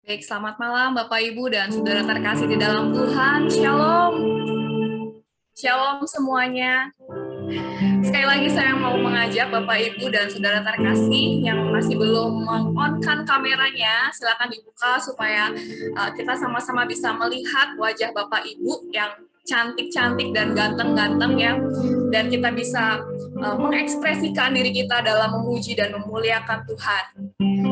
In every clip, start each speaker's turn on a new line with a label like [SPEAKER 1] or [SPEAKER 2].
[SPEAKER 1] Baik, selamat malam Bapak Ibu dan Saudara terkasih di dalam Tuhan. Shalom. Shalom semuanya. Sekali lagi saya mau mengajak Bapak Ibu dan Saudara terkasih yang masih belum meng-on-kan kameranya, silakan dibuka supaya kita sama-sama bisa melihat wajah Bapak Ibu yang cantik-cantik dan ganteng-ganteng ya. Dan kita bisa mengekspresikan diri kita dalam memuji dan memuliakan Tuhan.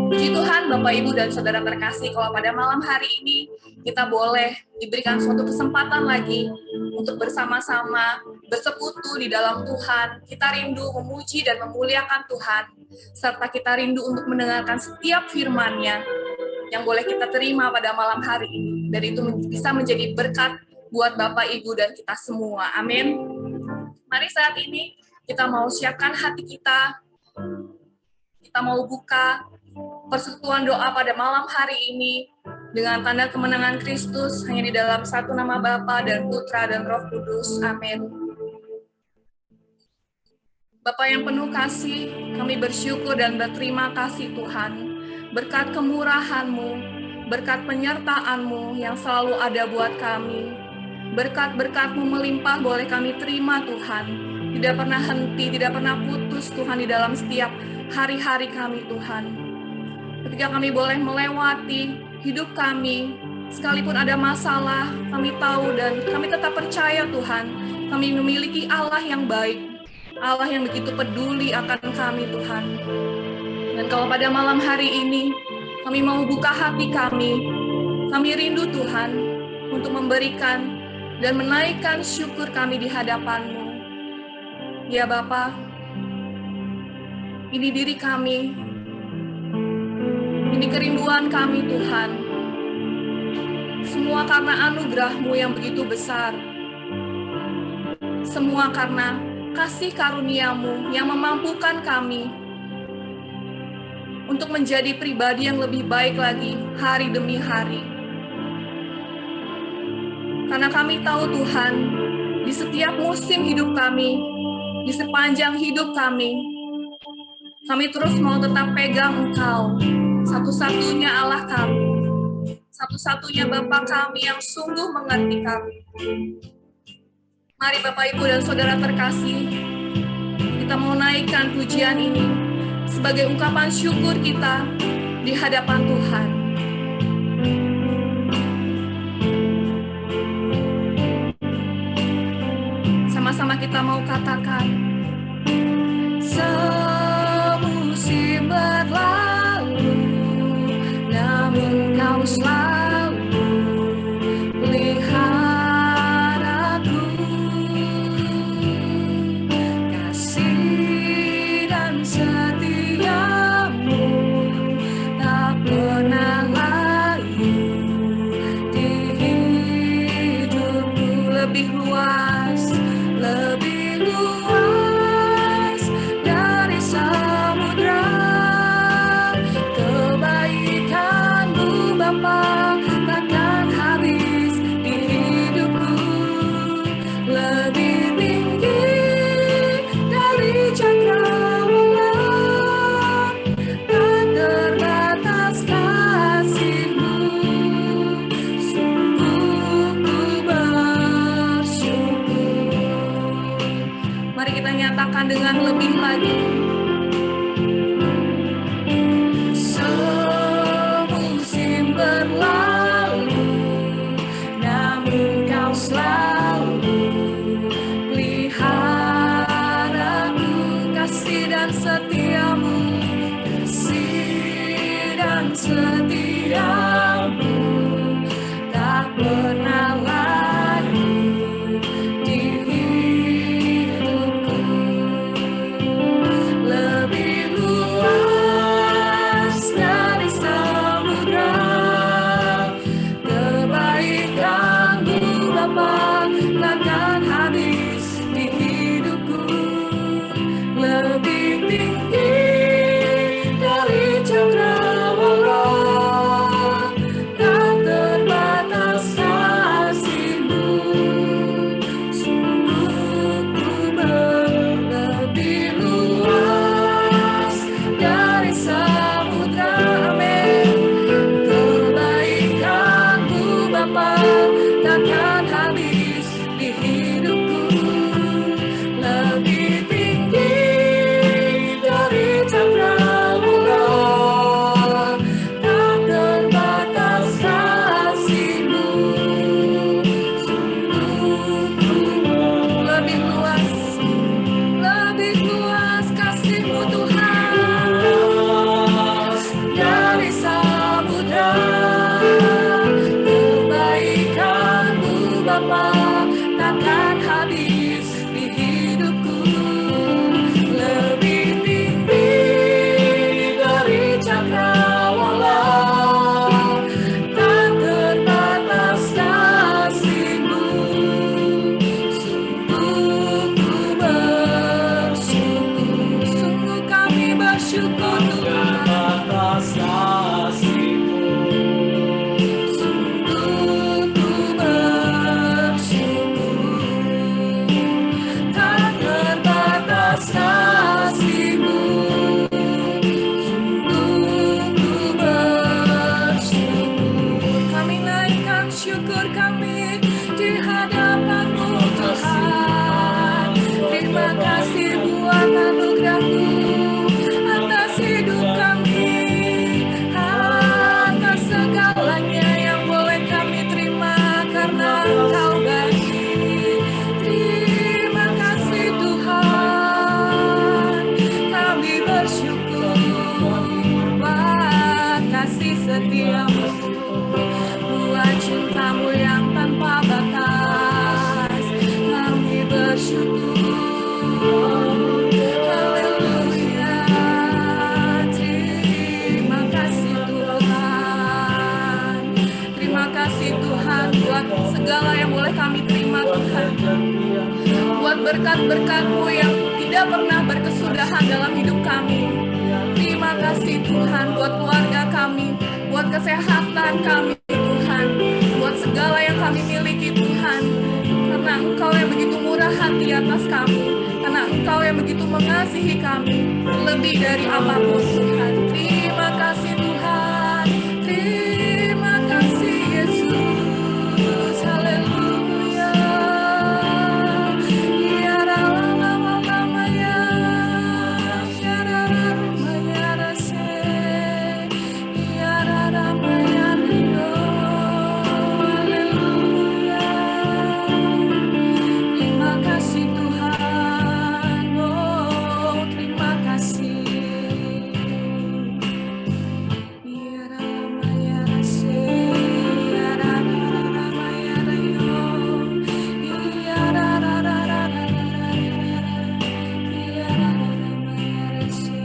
[SPEAKER 1] Puji Tuhan, Bapak, Ibu, dan Saudara terkasih, kalau pada malam hari ini kita boleh diberikan suatu kesempatan lagi untuk bersama-sama bersekutu di dalam Tuhan. Kita rindu memuji dan memuliakan Tuhan, serta kita rindu untuk mendengarkan setiap firman-Nya yang boleh kita terima pada malam hari ini. Dan itu bisa menjadi berkat buat Bapak, Ibu, dan kita semua. Amin. Mari saat ini kita mau siapkan hati kita. Kita mau buka persekutuan doa pada malam hari ini dengan tanda kemenangan Kristus hanya di dalam satu nama Bapa dan Putra dan Roh Kudus. Amin. Bapa yang penuh kasih, kami bersyukur dan berterima kasih Tuhan, berkat kemurahan-Mu, berkat penyertaan-Mu yang selalu ada buat kami. Berkat-berkat-Mu melimpah boleh kami terima Tuhan. Tidak pernah henti, tidak pernah putus Tuhan di dalam setiap hari-hari kami Tuhan. Ketika kami boleh melewati hidup kami, sekalipun ada masalah, kami tahu dan kami tetap percaya Tuhan, kami memiliki Allah yang baik, Allah yang begitu peduli akan kami Tuhan. Dan kalau pada malam hari ini, kami mau buka hati kami rindu Tuhan untuk memberikan dan menaikkan syukur kami di hadapan-Mu. Ya Bapa, ini diri kami, ini kerinduan kami Tuhan. Semua karena anugerah-Mu yang begitu besar. Semua karena kasih karunia-Mu yang memampukan kami untuk menjadi pribadi yang lebih baik lagi hari demi hari. Karena kami tahu Tuhan, di setiap musim hidup kami, di sepanjang hidup kami terus mau tetap pegang Engkau, satu-satunya Allah kami, satu-satunya Bapa kami yang sungguh mengerti kami. Mari Bapak, Ibu, dan Saudara terkasih, kita mau naikkan pujian ini sebagai ungkapan syukur kita di hadapan Tuhan. Sama-sama kita mau katakan, semusim berlalu, namun Kau selalu pelihara aku. Kasih dan setiamu tak pernah layu di hidupku. Lebih luas dari samudra. Kebaikan-Mu Bapa takkan habis di hidupku. Lebih tinggi dari cakrawala, tak terbatas kasih-Mu. Sungguh ku bersyukur. Mari kita nyatakan dengan lebih lagi. Semusim berlalu, namun Kau selalu pelihara-Ku. Kasih dan setia-Mu, kasih dan setia-Mu tak pernah layu di hidupku. Lebih luas dari samudra. Kebaikan-Mu Bapa takkan habis di hidupku. Lebih tinggi bersyukur Tuhan.
[SPEAKER 2] Terbatas kasih-Mu.
[SPEAKER 1] Sungguh ku bersyukur, tak terbatas kasih-Mu. Sungguh ku bersyukur, kami naikkan syukur kami di hadapan-Mu Tuhan. Terima kasih buat anugerah-Mu atas hidup kami, atas segalanya yang boleh kami terima karena Engkau baik. Terima kasih Tuhan, kami bersyukur buat kasih setia-Mu, buat cinta-Mu yang tanpa batas. Kami bersyukur. Haleluya. Terima kasih Tuhan. Terima kasih Tuhan buat segala yang boleh kami terima Tuhan. Buat berkat-berkat-Mu yang tidak pernah berkesudahan dalam hidup kami. Terima kasih Tuhan buat keluarga kami, buat kesehatan kami Tuhan, buat segala yang kami miliki Tuhan. Karena Engkau yang begitu murah hati atas kami, karena Engkau yang begitu mengasihi kami, lebih dari apapun Tuhan. Terima kasih Tuhan, terima kasih Yesus, haleluya. Ya rama ya, ya rama ya rase, ya rama ya rio, haleluya. Terima kasih Tuhan, oh terima kasih. Ya rama ya rase, ya rama ya rio, ya rama ya rase.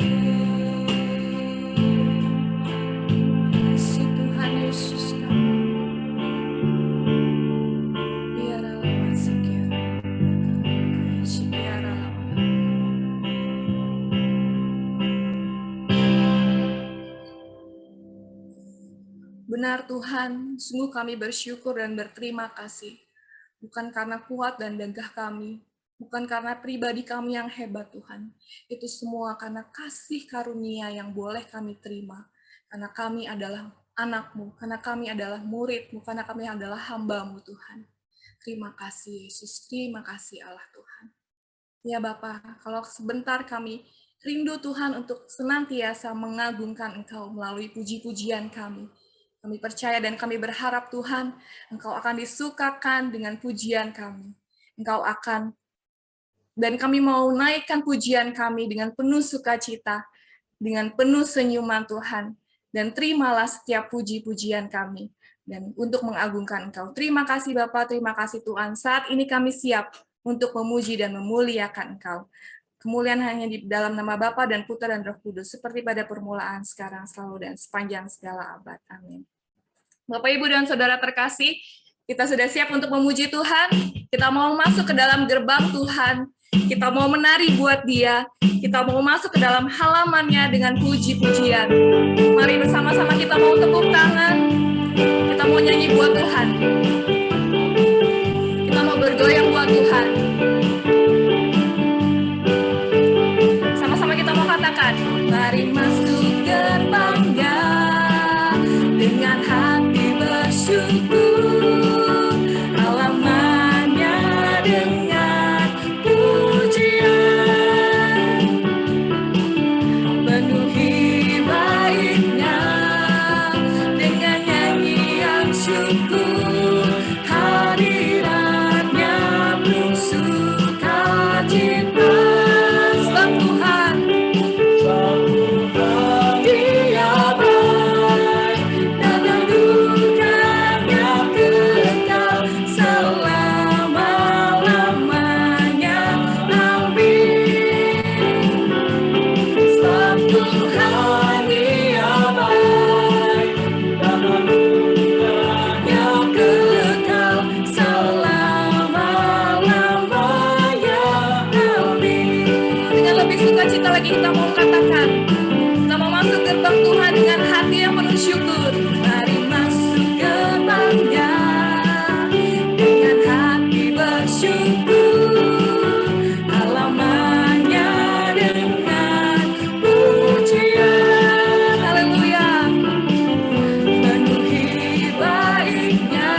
[SPEAKER 1] Kasih Tuhan Yesus kami. Ya rama sekian. Sekian rama. Benar Tuhan, sungguh kami bersyukur dan berterima kasih. Bukan karena kuat dan gagah kami, bukan karena pribadi kami yang hebat Tuhan. Itu semua karena kasih karunia yang boleh kami terima. Karena kami adalah anak-Mu, karena kami adalah murid-Mu, karena kami adalah hamba-Mu Tuhan. Terima kasih Yesus, terima kasih Allah Tuhan. Ya Bapa, kalau sebentar kami rindu Tuhan untuk senantiasa mengagungkan Engkau melalui puji-pujian kami. Kami percaya dan kami berharap Tuhan, Engkau akan disukakan dengan pujian kami. Engkau akan, dan kami mau naikkan pujian kami dengan penuh sukacita, dengan penuh senyuman Tuhan. Dan terimalah setiap puji-pujian kami. Dan untuk mengagungkan Engkau. Terima kasih Bapa, terima kasih Tuhan. Saat ini kami siap untuk memuji dan memuliakan Engkau. Kemuliaan hanya di dalam nama Bapa dan Putra dan Roh Kudus, seperti pada permulaan, sekarang, selalu, dan sepanjang segala abad. Amin. Bapak, Ibu, dan Saudara terkasih, kita sudah siap untuk memuji Tuhan. Kita mau masuk ke dalam gerbang Tuhan. Kita mau menari buat Dia. Kita mau masuk ke dalam halamannya dengan puji-pujian. Mari bersama-sama kita mau tepuk tangan. Kita mau nyanyi buat Tuhan. Kita mau bergoyang buat Tuhan. Sama-sama kita mau katakan, mari masuk gerbangnya dengan hati bersyukur, halamannya dengan pujian, penuhi baitnya dengan nyanyian syukur, hadiratnya penuh sukacita. Sebab Tuhan, Dia baik dan anugerahnya kekal selama-lamanya. Amin. Sebab Tuhan Dia baik dan anugerahnya kekal selama-lamanya. Amin. Dengan lebih sukacita lagi kita mau katakan, Kita mau masuk gerbang Tuhan dengan hati yang penuh syukur. Mari masuk gerbangnya dengan hati bersyukur. Halamannya dengan pujian. Haleluya. Penuhi baiknya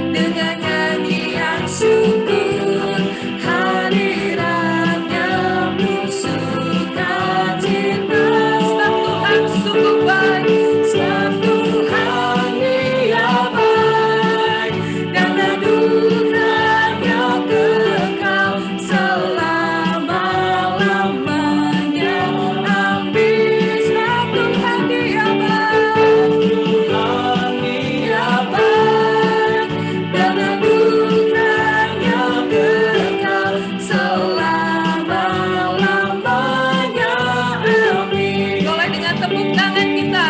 [SPEAKER 1] dengan nyanyian syukur. Hadirannya penuh sukacita. Sebab Tuhan sungguh baik, sebab Tuhan Dia baik, dan anugerahnya kekal selama-lamanya. Amin. Sebab Tuhan Dia baik, Tuhan Dia baik, dan anugerahnya kekal selama-lamanya. Amin. Boleh dengan tepuk tangan kita.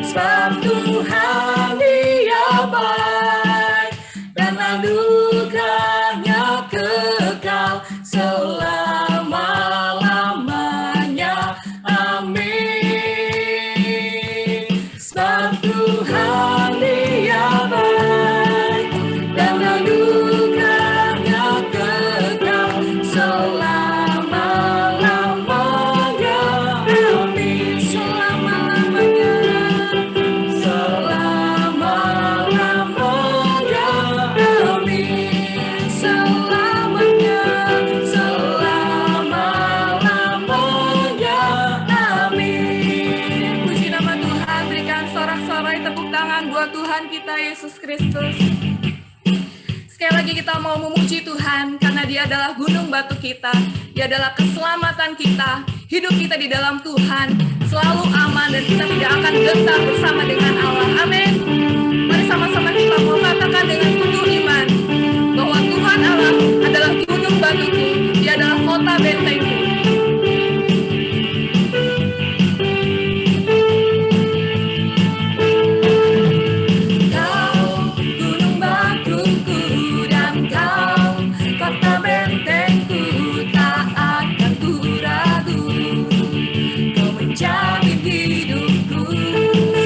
[SPEAKER 1] Sebab Tuhan Dia baik, dan anugerahnya kekal selama-lamanya. Amin. Sebab Tuhan Dia baik, dan anugerahnya kekal selama-lamanya. Amin. Selama-lamanya. Selama-lamanya. Amin. Selamanya. Selama-lamanya. Amin. Puji nama Tuhan. Berikan sorak-sorai tepuk tangan buat Tuhan kita Yesus Kristus. Sekali lagi kita mau memuji Tuhan karena Dia adalah gunung batu kita. Dia adalah keselamatan kita. Hidup kita di dalam Tuhan selalu aman dan kita tidak akan gentar bersama dengan Allah. Amin. Mari sama-sama kita mau katakan dengan penuh iman bahwa Tuhan Allah adalah gunung batuku. Dia adalah kota bentengku. Kau gunung batuku dan kau kota bentengku, tak akan ku ragu. Kau menjamin hidupku,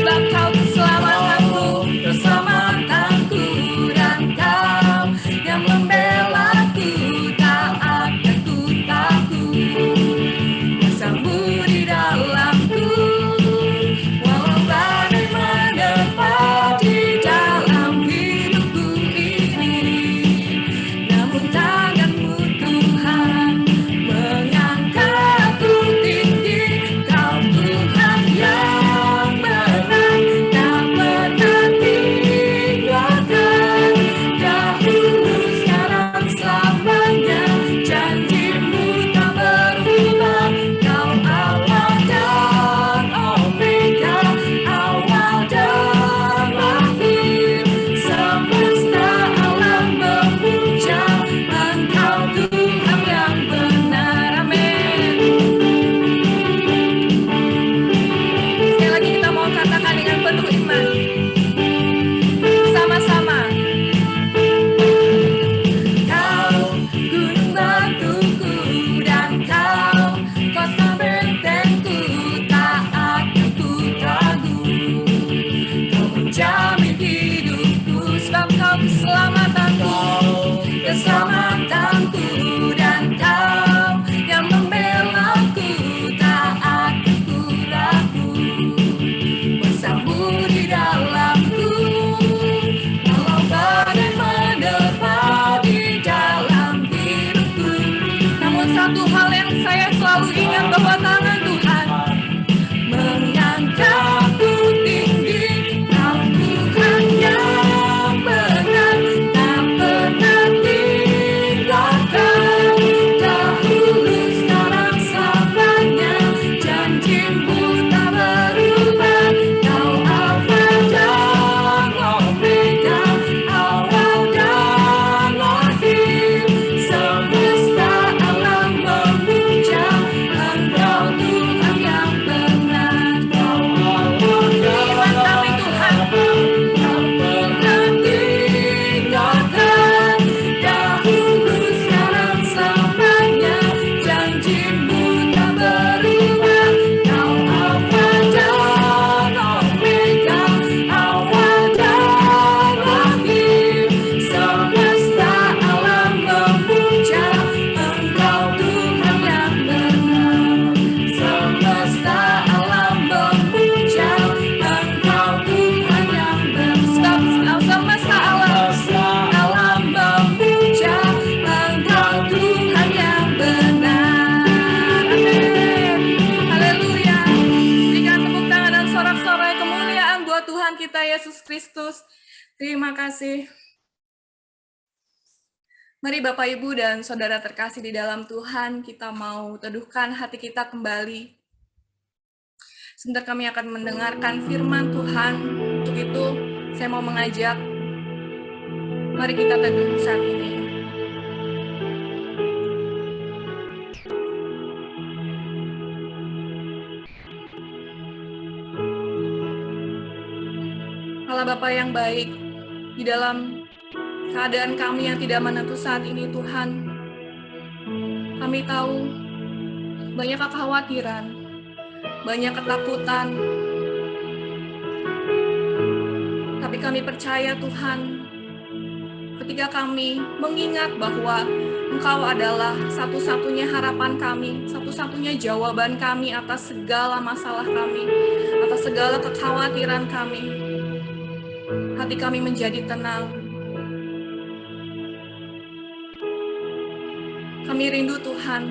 [SPEAKER 1] sebab kau keselamatanku, keselamatanku, dan kau yang membelaku, tak akan ku takut. Bersambut di dalamku, walau badai menerpa di dalam hidupku ini. Namun tanganmu Tuhan mengangkatku tinggi. Kau Tuhan yang benar, tak pernah tinggalkan. Dahulu, sekarang, selamanya, janjimu tak berubah. Kau Allah dan Omega, awal dan akhir. Semesta alam memuja Engkau Tuhan yang benar. Amin. Sekali lagi kita mau katakan dengan penuh iman. Sama-sama. Kau gunung batuku dan kau kota bentengku, tak akan ku ragu. Kau menjamin hidupku, sebab kau keselamatanku, keselamatanku, dan kau yang membelaku, tak akan ku ragu. Bersambut di dalamku, walau badai menerpa di dalam hidupku. Namun satu hal yang saya selalu ingat bahwa tangan Tuhan mengangkatku tinggi. Kau Tuhan yang benar, tak pernah tinggalkan. Dahulu, sekarang, selamanya, janjimu tak berubah. Kau Alfa dan Omega, awal dan akhir. Semesta alam memuja Engkau Tuhan yang benar. Kau Allah iman kami Tuhan, tak pernah tinggalkan. Dahulu, sekarang, selamanya, janjimu tak berubah. Kau Yesus. Terima kasih. Mari Bapak, Ibu, dan Saudara terkasih di dalam Tuhan, kita mau teduhkan hati kita kembali. Sebentar kami akan mendengarkan firman Tuhan. Untuk itu, saya mau mengajak, mari kita teduh saat ini. Allah Bapa yang baik, di dalam keadaan kami yang tidak menentu saat ini, Tuhan, kami tahu banyak kekhawatiran, banyak ketakutan, tapi kami percaya, Tuhan, ketika kami mengingat bahwa Engkau adalah satu-satunya harapan kami, satu-satunya jawaban kami atas segala masalah kami, atas segala kekhawatiran kami, hati kami menjadi tenang. Kami rindu, Tuhan,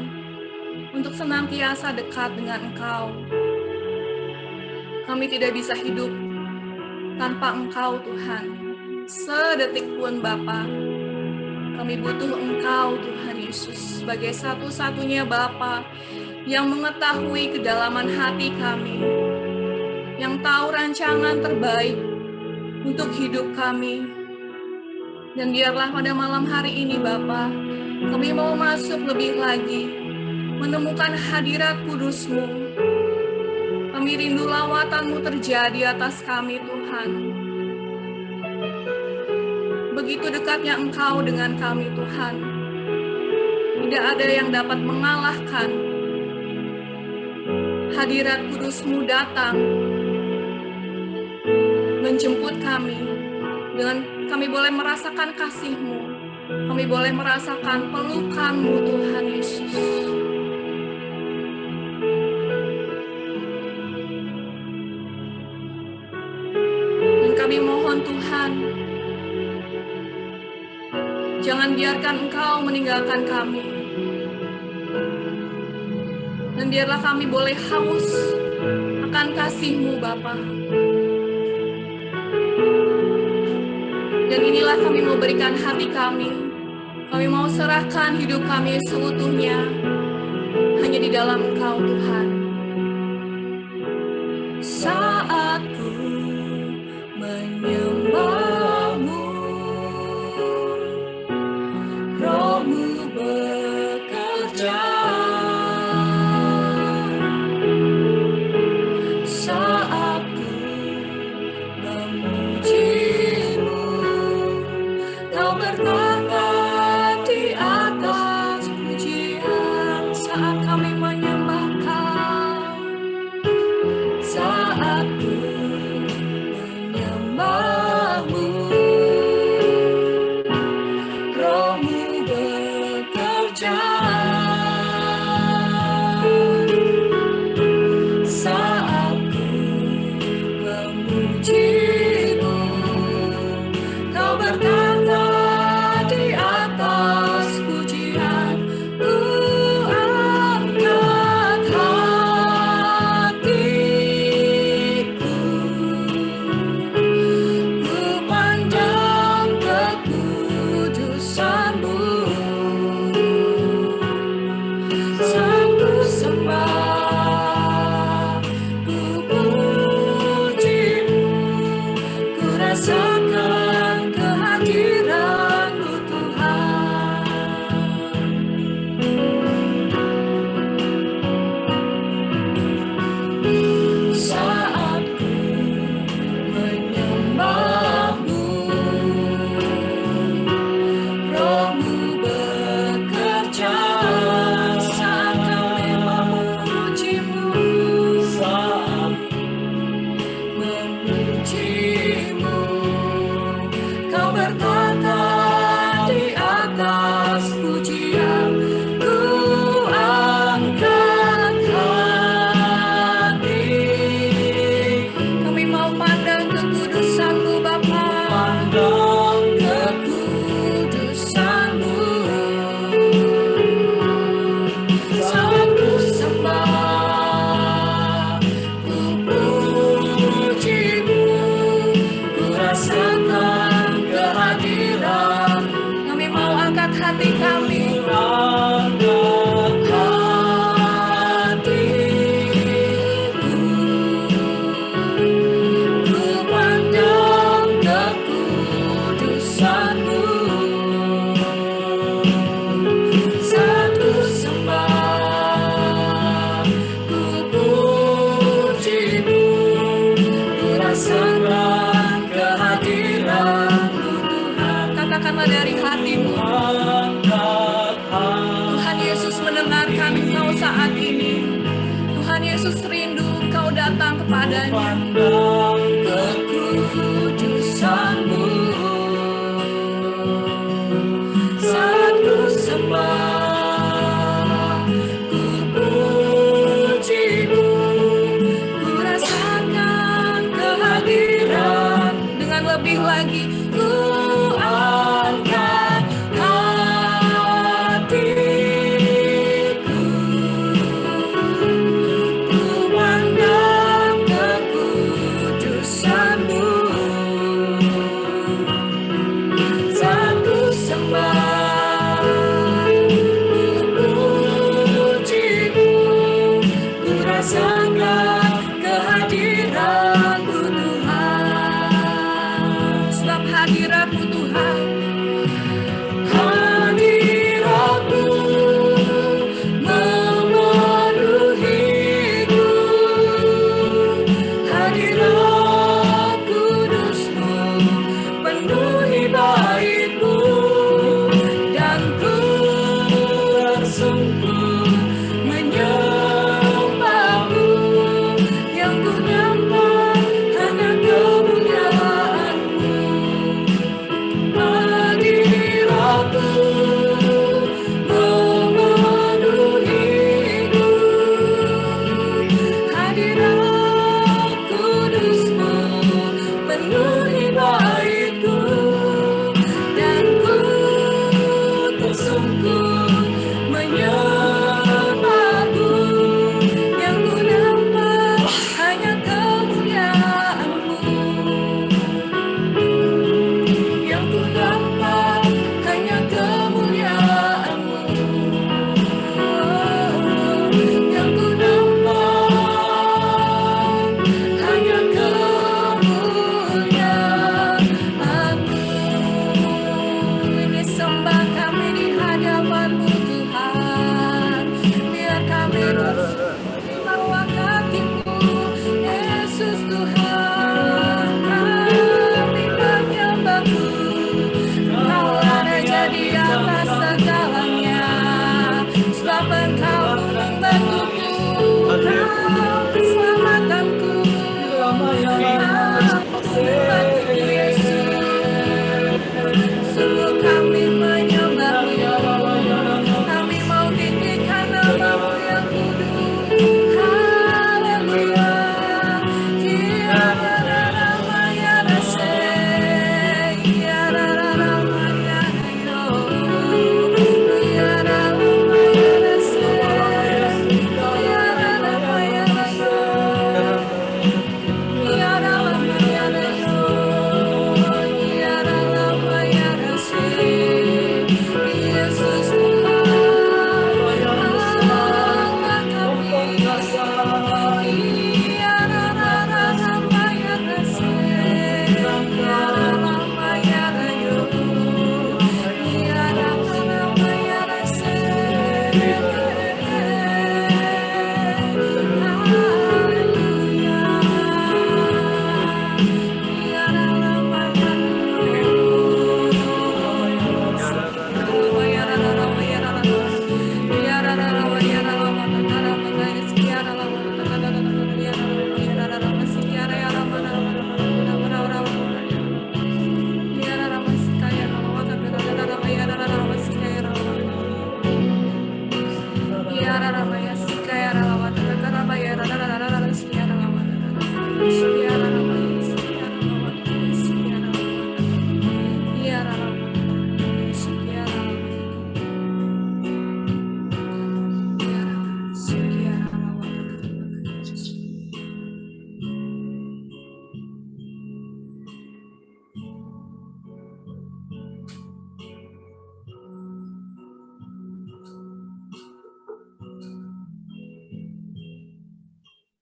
[SPEAKER 1] untuk senantiasa dekat dengan Engkau. Kami tidak bisa hidup tanpa Engkau, Tuhan. Sedetik pun, Bapa, kami butuh Engkau, Tuhan Yesus, sebagai satu-satunya Bapa yang mengetahui kedalaman hati kami, yang tahu rancangan terbaik untuk hidup kami. Dan biarlah pada malam hari ini, Bapa, kami mau masuk lebih lagi, menemukan hadirat kudus-Mu. Kami rindu lawatan-Mu terjadi atas kami, Tuhan. Begitu dekatnya Engkau dengan kami, Tuhan. Tidak ada yang dapat mengalahkan hadirat kudus-Mu datang, menjemput kami, dengan kami boleh merasakan kasih-Mu. Kami boleh merasakan pelukan-Mu, Tuhan Yesus. Dan kami mohon, Tuhan, jangan biarkan Engkau meninggalkan kami. Dan biarlah kami boleh haus akan kasih-Mu, Bapa. Dan inilah kami mau berikan hati kami. Kami mau serahkan hidup kami seutuhnya hanya di dalam Engkau, Tuhan. Saat ku menyembah-Mu, Roh-Mu bekerja. Saat ku memuji-Mu, Kau bertahta di atas pujian. Saat kami menyembah Kau, saat ku menyembah-Mu, Roh-Mu bekerja. Saat ku memuji-Mu, Kau bertahta di atas pujian. Ku angkat saat ini. Tuhan Yesus rindu Engkau datang kepadanya.
[SPEAKER 2] Pandang kekudusan-Mu, saat ku sembah, ku puji-Mu,
[SPEAKER 1] Ku rasakan kehadiran dengan lebih lagi. Ku
[SPEAKER 2] angkat hatiku,
[SPEAKER 1] ku pandang kekudusan-Mu,
[SPEAKER 2] saat ku sembah, ku puji-Mu, ku rasakan kehadiran-Mu Tuhan.
[SPEAKER 1] sebab hadirat-Mu Tuhan.
[SPEAKER 2] Hadirat-Mu memenuhiku, hadirat kudus-Mu penuhi bait-Mu,
[SPEAKER 1] Dan ku
[SPEAKER 2] tersungkur menyembah-Mu,
[SPEAKER 1] yang ku nampak
[SPEAKER 2] hanya kemuliaan-Mu. Hadirat-Mu memenuhiku,
[SPEAKER 1] hadirat kudus-Mu
[SPEAKER 2] penuhi bait-Ku,
[SPEAKER 1] dan ku
[SPEAKER 2] tersungkur menyembah-Mu,
[SPEAKER 1] yang ku nampak hanya kemuliaan-Mu,
[SPEAKER 2] yang ku nampak hanya kemuliaan-Mu,
[SPEAKER 1] yang ku nampak
[SPEAKER 2] hanya kemuliaan-Mu.
[SPEAKER 1] ini sembah kami di hadapan-Mu Tuhan. Biar kami bersujud di bawah kaki-Mu, Yesus Tuhan. Kami menyembah-Mu, Engkaulah Raja di atas segalanya. Sebab Engkau membantuku, Engkau keselamatanku. Membantuku Yesus. Sungguh kami menyembah-Mu, kami mau tinggikan nama-Mu yang kudus. Haleluya. Yesus Tuhan, angkat kami.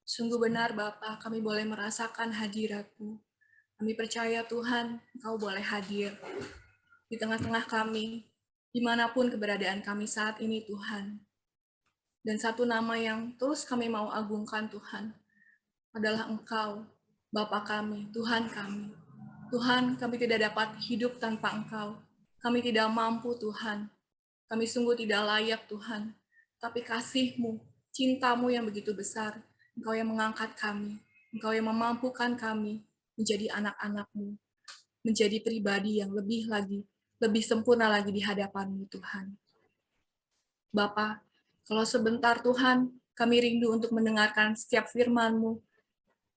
[SPEAKER 1] Sungguh benar Bapa, kami boleh merasakan hadirat-Mu. Kami percaya Tuhan, Engkau boleh hadir di tengah-tengah kami, dimanapun keberadaan kami saat ini Tuhan. Dan satu nama yang terus kami mau agungkan Tuhan, adalah Engkau, Bapa kami, Tuhan kami. Tuhan, kami tidak dapat hidup tanpa Engkau. Kami tidak mampu Tuhan. Kami sungguh tidak layak Tuhan. tapi kasih-Mu, cinta-Mu yang begitu besar. Engkau yang mengangkat kami, Engkau yang memampukan kami menjadi anak-anak-Mu, menjadi pribadi yang lebih lagi, lebih sempurna lagi di hadapan-Mu, Tuhan. Bapa, kalau sebentar Tuhan, kami rindu untuk mendengarkan setiap firman-Mu.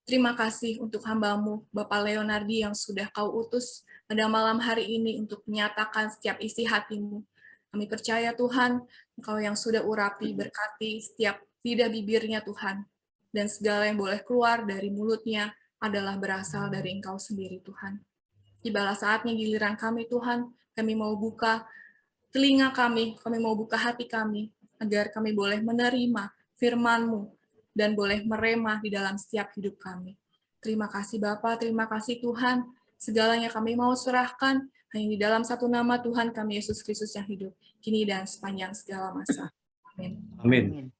[SPEAKER 1] Terima kasih untuk hamba-Mu, Bapak Leonardi yang sudah Kau utus pada malam hari ini untuk menyatakan setiap isi hati-Mu. Kami percaya Tuhan, Engkau yang sudah urapi, berkati setiap lidah bibirnya Tuhan. Dan segala yang boleh keluar dari mulutnya adalah berasal dari Engkau sendiri Tuhan. Tibalah saatnya giliran kami Tuhan, kami mau buka telinga kami mau buka hati kami, agar kami boleh menerima firman-Mu dan boleh meremah di dalam setiap hidup kami. Terima kasih Bapa, terima kasih Tuhan. Segalanya kami mau serahkan hanya di dalam satu nama Tuhan kami Yesus Kristus yang hidup, kini dan sepanjang segala masa. Amin.
[SPEAKER 3] Amin.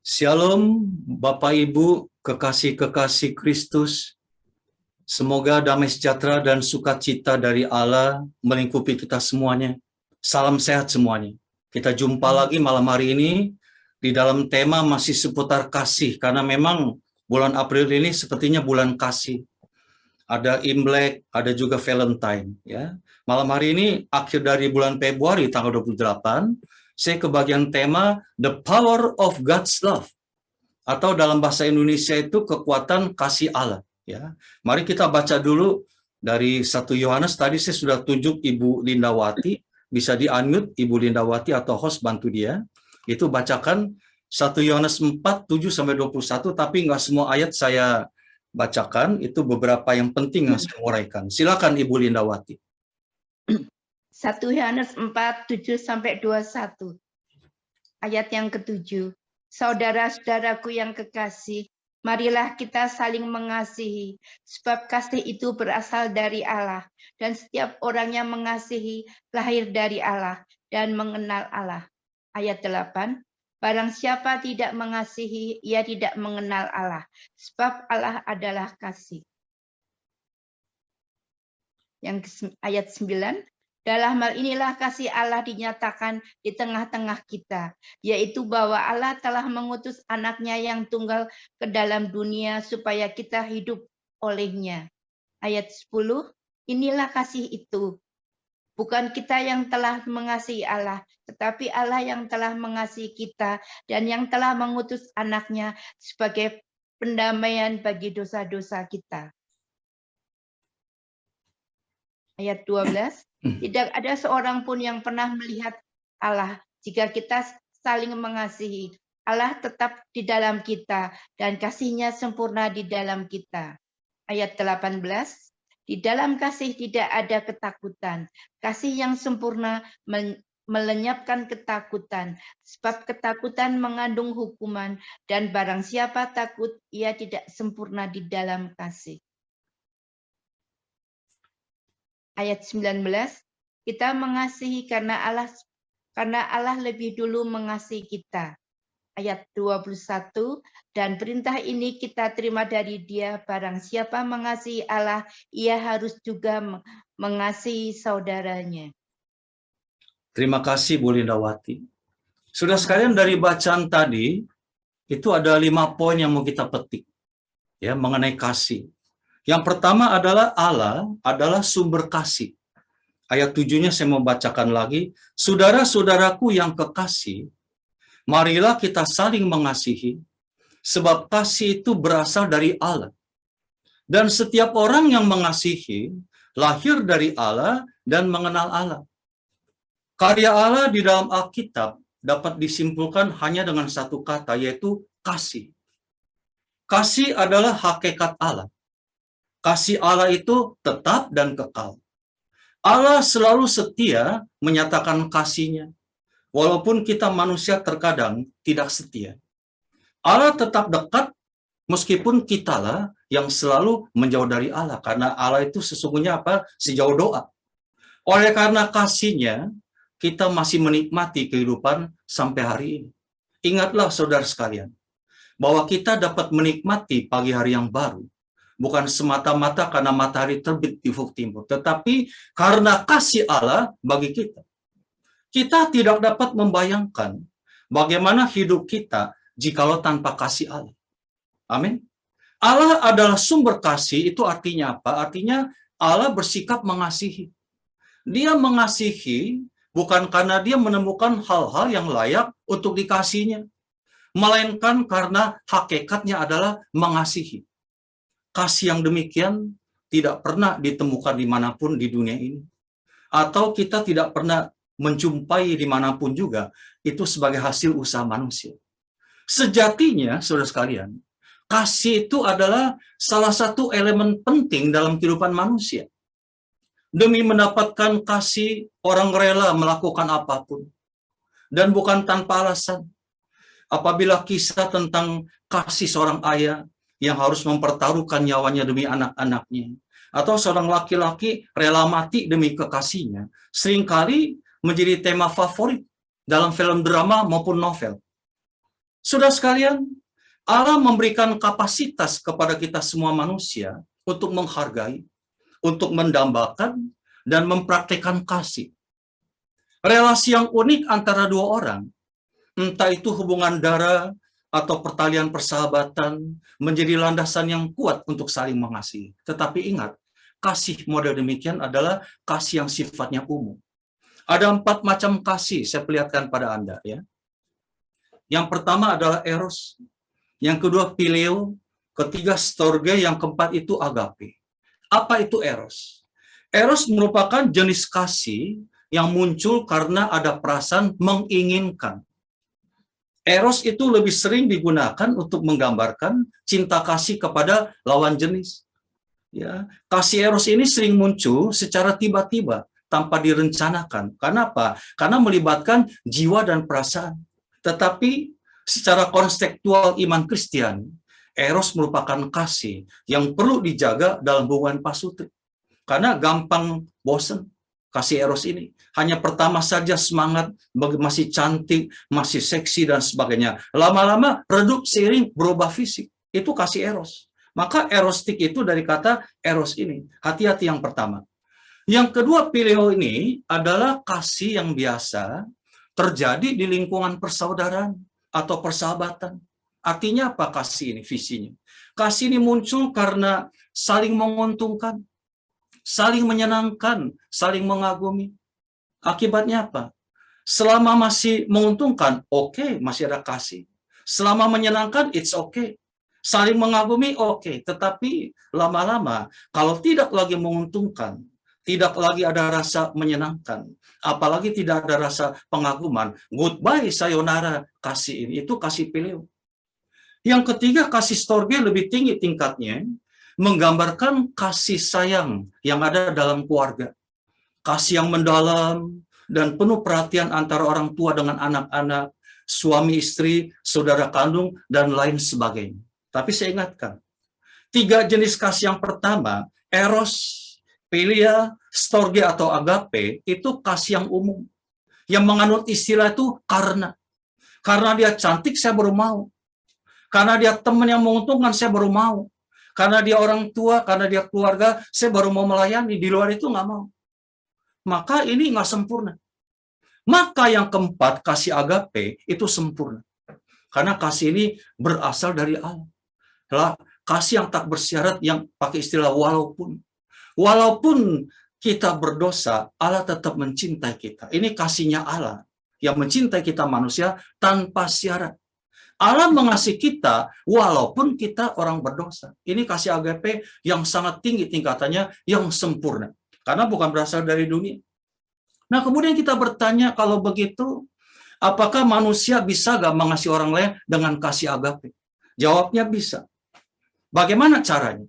[SPEAKER 3] Shalom, Bapak Ibu, kekasih-kekasih Kristus. Semoga damai sejahtera dan sukacita dari Allah melingkupi kita semuanya. Salam sehat semuanya. Kita jumpa lagi malam hari ini di dalam tema masih seputar kasih, karena memang bulan April ini sepertinya bulan kasih. Ada Imlek, ada juga Valentine. Ya. Malam hari ini, akhir dari bulan Februari tanggal 28, saya ke bagian tema The Power of God's Love. Atau dalam bahasa Indonesia itu kekuatan kasih Allah. Ya. Mari kita baca dulu dari 1 Yohanes. Tadi saya sudah tunjuk Ibu Lindawati. Bisa di-unmute Ibu Lindawati atau host bantu dia. Itu bacakan 1 Yohanes 4, 7-21, tapi nggak semua ayat saya bacakan, itu beberapa yang penting yang saya uraikan. Silakan Ibu Lindawati.
[SPEAKER 4] 1 Yohanes 4, 7-21. Ayat yang ke-7. Saudara-saudaraku yang kekasih, marilah kita saling mengasihi, sebab kasih itu berasal dari Allah, dan setiap orang yang mengasihi lahir dari Allah dan mengenal Allah. Ayat 8. Barang siapa tidak mengasihi, ia tidak mengenal Allah, sebab Allah adalah kasih. Yang ayat 9. Dalam hal inilah kasih Allah dinyatakan di tengah-tengah kita, yaitu bahwa Allah telah mengutus anaknya yang tunggal ke dalam dunia supaya kita hidup olehnya. Ayat 10. Inilah kasih itu. Bukan kita yang telah mengasihi Allah, tetapi Allah yang telah mengasihi kita dan yang telah mengutus anaknya sebagai pendamaian bagi dosa-dosa kita. Ayat 12. Tidak ada seorang pun yang pernah melihat Allah jika kita saling mengasihi. Allah tetap di dalam kita dan kasih-Nya sempurna di dalam kita. Ayat 18. Di dalam kasih tidak ada ketakutan. Kasih yang sempurna melenyapkan ketakutan, sebab ketakutan mengandung hukuman, dan barang siapa takut, ia tidak sempurna di dalam kasih. Ayat 19, kita mengasihi karena Allah lebih dulu mengasihi kita. Ayat 21, dan perintah ini kita terima dari Dia, barang siapa mengasihi Allah, ia harus juga mengasihi saudaranya.
[SPEAKER 3] Terima kasih Bu Lindawati. Sudah sekalian, dari bacaan tadi, itu ada 5 poin yang mau kita petik ya mengenai kasih. Yang pertama adalah Allah adalah sumber kasih. Ayat 7-nya saya mau bacakan lagi. Saudara-saudaraku yang kekasih, marilah kita saling mengasihi, sebab kasih itu berasal dari Allah. Dan setiap orang yang mengasihi, lahir dari Allah dan mengenal Allah. Karya Allah di dalam Alkitab dapat disimpulkan hanya dengan satu kata, yaitu kasih. Kasih adalah hakikat Allah. Kasih Allah itu tetap dan kekal. Allah selalu setia menyatakan kasih-Nya. Walaupun kita manusia terkadang tidak setia. Allah tetap dekat meskipun kitalah yang selalu menjauh dari Allah. Karena Allah itu sesungguhnya apa? Sejauh doa. Oleh karena kasih-Nya, kita masih menikmati kehidupan sampai hari ini. Ingatlah saudara sekalian, bahwa kita dapat menikmati pagi hari yang baru. Bukan semata-mata karena matahari terbit di ufuk timur, tetapi karena kasih Allah bagi kita. Kita tidak dapat membayangkan bagaimana hidup kita jikalau tanpa kasih Allah. Amin. Allah adalah sumber kasih, itu artinya apa? Artinya Allah bersikap mengasihi. Dia mengasihi bukan karena dia menemukan hal-hal yang layak untuk dikasihinya, melainkan karena hakikatnya adalah mengasihi. Kasih yang demikian tidak pernah ditemukan dimanapun di dunia ini. Atau kita tidak pernah menjumpai dimanapun juga, itu sebagai hasil usaha manusia. Sejatinya, saudara sekalian, kasih itu adalah salah satu elemen penting dalam kehidupan manusia. Demi mendapatkan kasih, orang rela melakukan apapun. Dan bukan tanpa alasan. Apabila kisah tentang kasih seorang ayah yang harus mempertaruhkan nyawanya demi anak-anaknya, atau seorang laki-laki rela mati demi kekasihnya, seringkali menjadi tema favorit dalam film drama maupun novel. Saudara sekalian, Allah memberikan kapasitas kepada kita semua manusia untuk menghargai, untuk mendambakan, dan mempraktikkan kasih. Relasi yang unik antara dua orang, entah itu hubungan darah atau pertalian persahabatan, menjadi landasan yang kuat untuk saling mengasihi. Tetapi ingat, kasih model demikian adalah kasih yang sifatnya umum. Ada 4 macam kasih, saya perlihatkan pada Anda, ya. Yang pertama adalah eros, yang kedua phileo, ketiga storge, yang keempat itu agape. Apa itu eros? Eros merupakan jenis kasih yang muncul karena ada perasaan menginginkan. Eros itu lebih sering digunakan untuk menggambarkan cinta kasih kepada lawan jenis. Ya, kasih eros ini sering muncul secara tiba-tiba tanpa direncanakan. Karena apa? Karena melibatkan jiwa dan perasaan. Tetapi secara konseptual iman Kristiani, eros merupakan kasih yang perlu dijaga dalam hubungan pasutri. Karena gampang bosan kasih eros ini. Hanya pertama saja semangat, masih cantik, masih seksi, dan sebagainya. Lama-lama redup seiring berubah fisik. Itu kasih eros. Maka erostik itu dari kata eros ini. Hati-hati yang pertama. Yang kedua, phileo ini adalah kasih yang biasa terjadi di lingkungan persaudaraan atau persahabatan. Artinya apa kasih ini, visinya? Kasih ini muncul karena saling menguntungkan, saling menyenangkan, saling mengagumi. Akibatnya apa? Selama masih menguntungkan, oke, masih ada kasih. Selama menyenangkan, it's okay. Saling mengagumi, oke. Tetapi lama-lama, kalau tidak lagi menguntungkan, tidak lagi ada rasa menyenangkan, apalagi tidak ada rasa pengaguman, goodbye, sayonara, kasih ini. Itu kasih phileo. Yang ketiga, kasih storge lebih tinggi tingkatnya, menggambarkan kasih sayang yang ada dalam keluarga. Kasih yang mendalam dan penuh perhatian antara orang tua dengan anak-anak, suami istri, saudara kandung, dan lain sebagainya. Tapi saya ingatkan, 3 jenis kasih yang pertama, eros, philia, storge atau agape, itu kasih yang umum. Yang menganut istilah itu karena. Karena dia cantik, saya baru mau. Karena dia teman yang menguntungkan, saya baru mau. Karena dia orang tua, karena dia keluarga, saya baru mau melayani. Di luar itu nggak mau. Maka ini nggak sempurna. Maka yang keempat, kasih agape, itu sempurna. Karena kasih ini berasal dari Allah. Kasih yang tak bersyarat, yang pakai istilah walaupun. Walaupun kita berdosa, Allah tetap mencintai kita. Ini kasihnya Allah yang mencintai kita manusia tanpa syarat. Allah mengasihi kita walaupun kita orang berdosa. Ini kasih agape yang sangat tinggi tingkatannya, yang sempurna. Karena bukan berasal dari dunia. Nah, kemudian kita bertanya, kalau begitu, apakah manusia bisa gak mengasihi orang lain dengan kasih agape? Jawabnya bisa. Bagaimana caranya?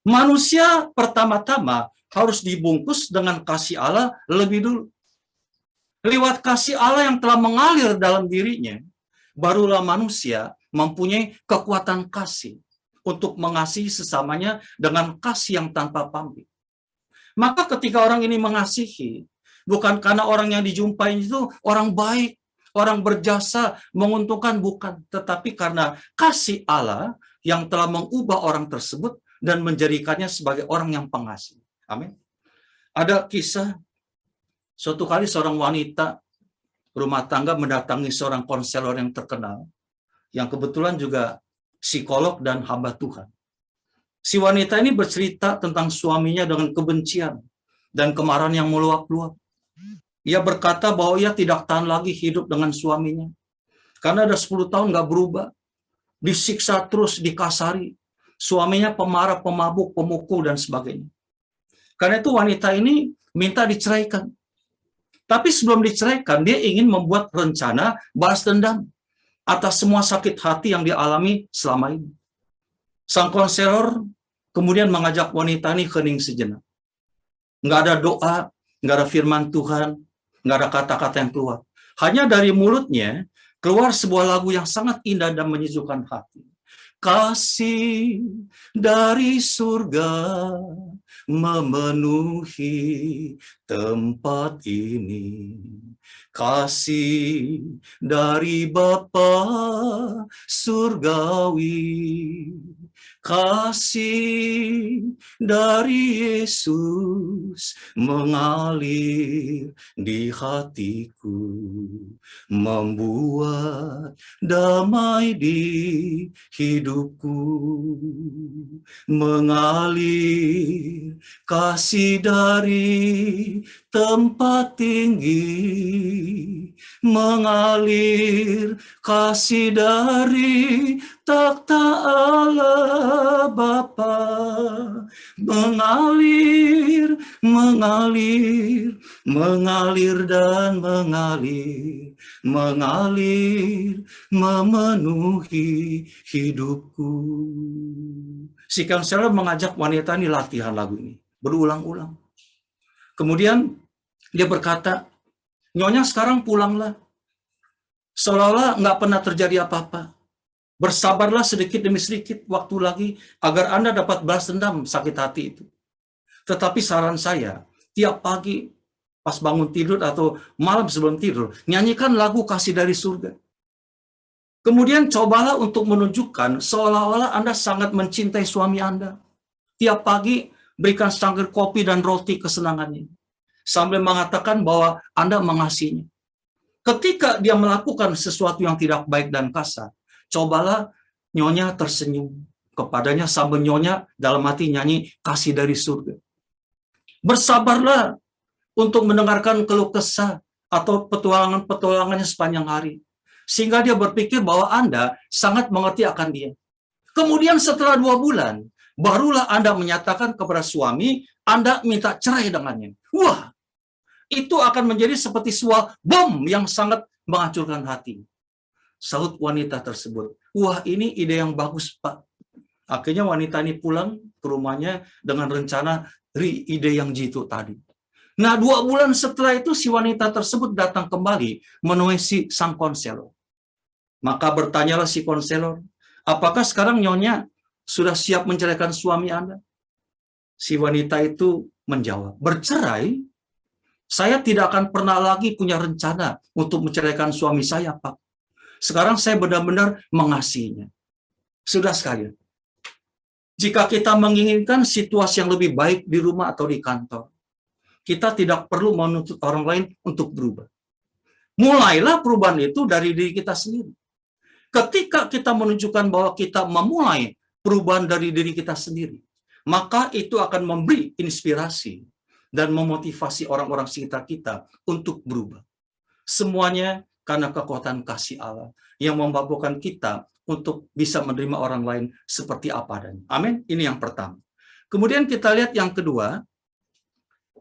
[SPEAKER 3] Manusia pertama-tama harus dibungkus dengan kasih Allah lebih dulu. Lewat kasih Allah yang telah mengalir dalam dirinya, barulah manusia mempunyai kekuatan kasih untuk mengasihi sesamanya dengan kasih yang tanpa pamrih. Maka ketika orang ini mengasihi, bukan karena orang yang dijumpai itu orang baik, orang berjasa, menguntungkan, bukan. Tetapi karena kasih Allah yang telah mengubah orang tersebut dan menjadikannya sebagai orang yang pengasih. Amin. Ada kisah, suatu kali seorang wanita rumah tangga mendatangi seorang konselor yang terkenal, yang kebetulan juga psikolog dan hamba Tuhan. Si wanita ini bercerita tentang suaminya dengan kebencian dan kemarahan yang meluap-luap. Ia berkata bahwa ia tidak tahan lagi hidup dengan suaminya. Karena ada 10 tahun nggak berubah. Disiksa terus, dikasari. Suaminya pemarah, pemabuk, pemukul, dan sebagainya. Karena itu wanita ini minta diceraikan. Tapi sebelum diceraikan, dia ingin membuat rencana balas dendam atas semua sakit hati yang dialami selama ini. Sang konselor kemudian mengajak wanita ini hening sejenak. Nggak ada doa, nggak ada firman Tuhan, nggak ada kata-kata yang keluar. Hanya dari mulutnya keluar sebuah lagu yang sangat indah dan menyejukkan hati. Kasih dari surga memenuhi tempat ini. Kasih dari Bapa surgawi. Kasih dari Yesus mengalir di hatiku, membuat damai di hidupku, mengalir kasih dari tempat tinggi, mengalir kasih dari takhta Allah Bapa, mengalir, mengalir, mengalir dan mengalir, mengalir, memenuhi hidupku. Si konselor mengajak wanita ini latihan lagu ini berulang-ulang. Kemudian dia berkata, "Nyonya sekarang pulanglah. Seolah-olah nggak pernah terjadi apa-apa. Bersabarlah sedikit demi sedikit waktu lagi agar Anda dapat balas dendam sakit hati itu. Tetapi saran saya, tiap pagi pas bangun tidur atau malam sebelum tidur, nyanyikan lagu kasih dari surga. Kemudian cobalah untuk menunjukkan seolah-olah Anda sangat mencintai suami Anda. Tiap pagi berikan secangkir kopi dan roti kesenangannya, sambil mengatakan bahwa Anda mengasihinya. Ketika dia melakukan sesuatu yang tidak baik dan kasar, cobalah nyonya tersenyum kepadanya sambil nyonya dalam hati nyanyi kasih dari surga. Bersabarlah untuk mendengarkan keluh kesah atau petualangan-petualangannya sepanjang hari, sehingga dia berpikir bahwa Anda sangat mengerti akan dia. Kemudian setelah 2 bulan, barulah Anda menyatakan kepada suami, Anda minta cerai dengannya. Wah, itu akan menjadi seperti sebuah bom yang sangat menghancurkan hati. Sahut wanita tersebut, wah ini ide yang bagus Pak. Akhirnya wanita ini pulang ke rumahnya dengan rencana ide yang jitu tadi. Nah 2 bulan setelah itu si wanita tersebut datang kembali menemui si sang konselor. Maka bertanyalah si konselor, apakah sekarang nyonya sudah siap menceraikan suami Anda? Si wanita itu menjawab, bercerai? Saya tidak akan pernah lagi punya rencana untuk menceraikan suami saya, Pak. Sekarang saya benar-benar mengasihinya. Sudah sekalian, jika kita menginginkan situasi yang lebih baik di rumah atau di kantor, kita tidak perlu menuntut orang lain untuk berubah. Mulailah perubahan itu dari diri kita sendiri. Ketika kita menunjukkan bahwa kita memulai perubahan dari diri kita sendiri, maka itu akan memberi inspirasi dan memotivasi orang-orang sekitar kita untuk berubah. Semuanya karena kekuatan kasih Allah yang memampukan kita untuk bisa menerima orang lain seperti apa adanya. Amin. Ini yang pertama. Kemudian kita lihat yang kedua,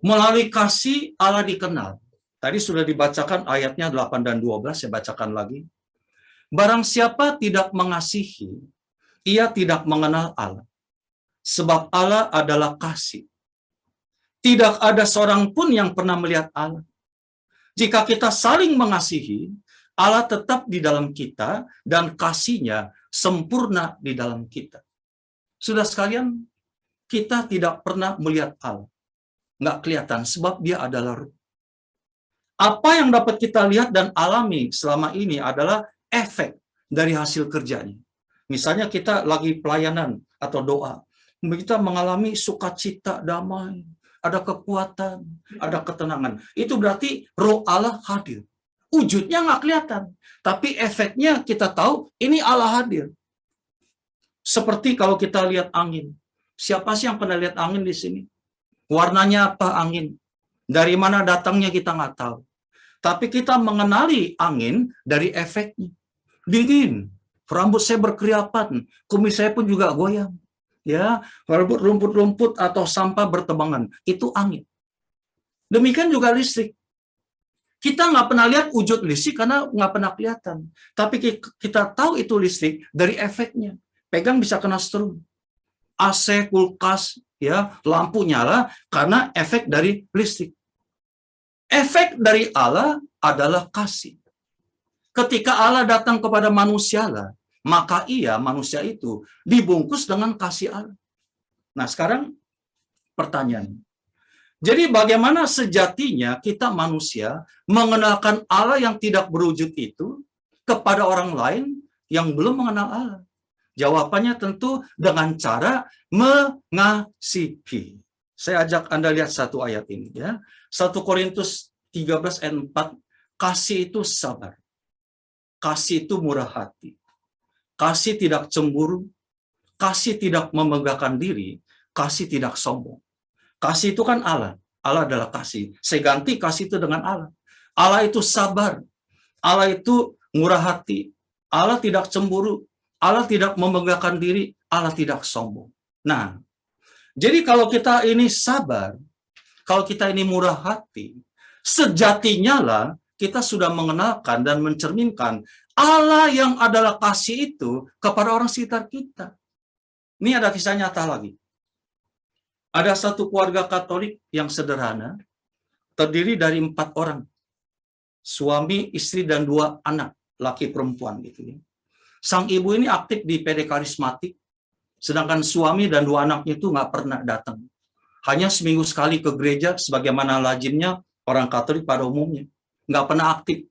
[SPEAKER 3] melalui kasih Allah dikenal. Tadi sudah dibacakan ayatnya 8 dan 12, saya bacakan lagi. Barang siapa tidak mengasihi, ia tidak mengenal Allah. Sebab Allah adalah kasih. Tidak ada seorang pun yang pernah melihat Allah. Jika kita saling mengasihi, Allah tetap di dalam kita dan kasih-Nya sempurna di dalam kita. Sudah sekalian, kita tidak pernah melihat Allah. Nggak kelihatan sebab Dia adalah Ruh. Apa yang dapat kita lihat dan alami selama ini adalah efek dari hasil kerjanya. Misalnya kita lagi pelayanan atau doa, kita mengalami sukacita, damai, ada kekuatan, ada ketenangan. Itu berarti Roh Allah hadir. Wujudnya nggak kelihatan. Tapi efeknya kita tahu ini Allah hadir. Seperti kalau kita lihat angin. Siapa sih yang pernah lihat angin di sini? Warnanya apa angin? Dari mana datangnya kita nggak tahu. Tapi kita mengenali angin dari efeknya. Dingin. Rambut saya berkeriapan. Kumis saya pun juga goyang. Ya, rumput-rumput atau sampah bertebangan. Itu angin. Demikian juga listrik. Kita nggak pernah lihat wujud listrik karena nggak pernah kelihatan. Tapi kita tahu itu listrik dari efeknya. Pegang bisa kena strum. AC, kulkas, ya, lampu nyala karena efek dari listrik. Efek dari Allah adalah kasih. Ketika Allah datang kepada manusia lah, maka manusia itu dibungkus dengan kasih Allah. Nah, sekarang pertanyaan. Jadi bagaimana sejatinya kita manusia mengenalkan Allah yang tidak berwujud itu kepada orang lain yang belum mengenal Allah? Jawabannya tentu dengan cara mengasihi. Saya ajak Anda lihat satu ayat ini, ya. 1 Korintus 13 ayat 4, kasih itu sabar. Kasih itu murah hati. Kasih tidak cemburu. Kasih tidak memegahkan diri. Kasih tidak sombong. Kasih itu kan Allah. Allah adalah kasih. Saya ganti kasih itu dengan Allah. Allah itu sabar. Allah itu murah hati. Allah tidak cemburu. Allah tidak memegahkan diri. Allah tidak sombong. Nah, jadi kalau kita ini sabar, kalau kita ini murah hati, sejatinya lah kita sudah mengenalkan dan mencerminkan Allah yang adalah kasih itu kepada orang sekitar kita. Ini ada kisah nyata lagi. Ada satu keluarga Katolik yang sederhana, terdiri dari 4 orang. Suami, istri, dan 2 anak, laki perempuan gitu ya. Sang ibu ini aktif di PD Karismatik, sedangkan suami dan 2 anaknya itu nggak pernah datang. Hanya seminggu sekali ke gereja, sebagaimana lazimnya orang Katolik pada umumnya. Nggak pernah aktif.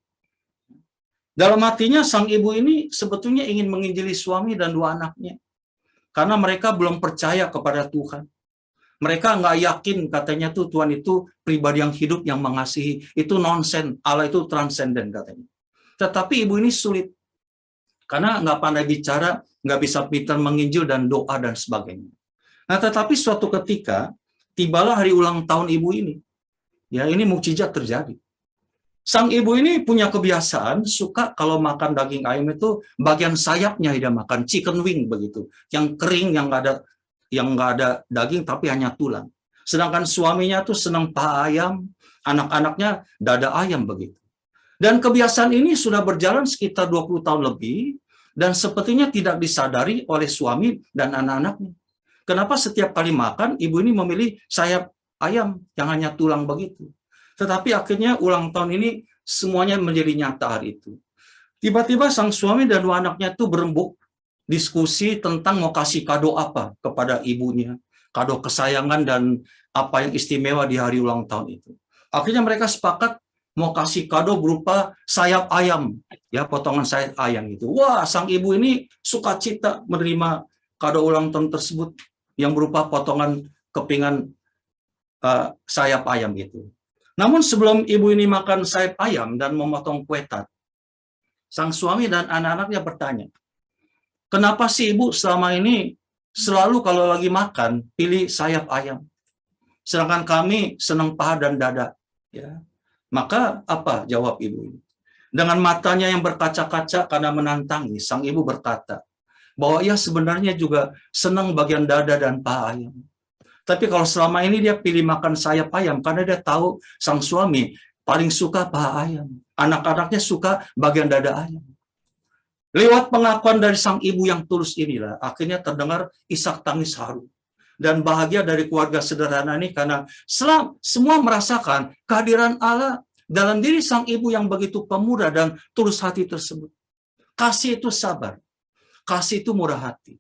[SPEAKER 3] Dalam hatinya, sang ibu ini sebetulnya ingin menginjili suami dan 2 anaknya. Karena mereka belum percaya kepada Tuhan. Mereka nggak yakin katanya tuh Tuhan itu pribadi yang hidup, yang mengasihi. Itu nonsen. Allah itu transenden katanya. Tetapi ibu ini sulit. Karena nggak pandai bicara, nggak bisa pintar menginjil dan doa dan sebagainya. Nah, tetapi suatu ketika, tibalah hari ulang tahun ibu ini. Ya, ini mukjizat terjadi. Sang ibu ini punya kebiasaan, suka kalau makan daging ayam itu, bagian sayapnya dia makan, chicken wing begitu. Yang kering, yang nggak ada daging tapi hanya tulang. Sedangkan suaminya tuh senang paha ayam, anak-anaknya dada ayam begitu. Dan kebiasaan ini sudah berjalan sekitar 20 tahun lebih dan sepertinya tidak disadari oleh suami dan anak-anaknya. Kenapa setiap kali makan ibu ini memilih sayap ayam yang hanya tulang begitu. Tetapi akhirnya ulang tahun ini semuanya menjadi nyata hari itu. Tiba-tiba sang suami dan 2 anaknya itu berembuk diskusi tentang mau kasih kado apa kepada ibunya, kado kesayangan dan apa yang istimewa di hari ulang tahun itu. Akhirnya mereka sepakat mau kasih kado berupa sayap ayam, ya, potongan sayap ayam itu. Wah, sang ibu ini sukacita menerima kado ulang tahun tersebut yang berupa potongan kepingan sayap ayam itu. Namun sebelum ibu ini makan sayap ayam dan memotong kue tart, sang suami dan anak-anaknya bertanya, kenapa sih ibu selama ini selalu kalau lagi makan pilih sayap ayam, sedangkan kami senang paha dan dada? Ya. Maka apa jawab ibu ini? Dengan matanya yang berkaca-kaca karena menantangi, sang ibu berkata bahwa ia sebenarnya juga senang bagian dada dan paha ayam. Tapi kalau selama ini dia pilih makan sayap ayam karena dia tahu sang suami paling suka paha ayam, anak-anaknya suka bagian dada ayam. Lewat pengakuan dari sang ibu yang tulus inilah, akhirnya terdengar isak tangis haru dan bahagia dari keluarga sederhana ini karena semua merasakan kehadiran Allah dalam diri sang ibu yang begitu pemurah dan tulus hati tersebut. Kasih itu sabar, kasih itu murah hati.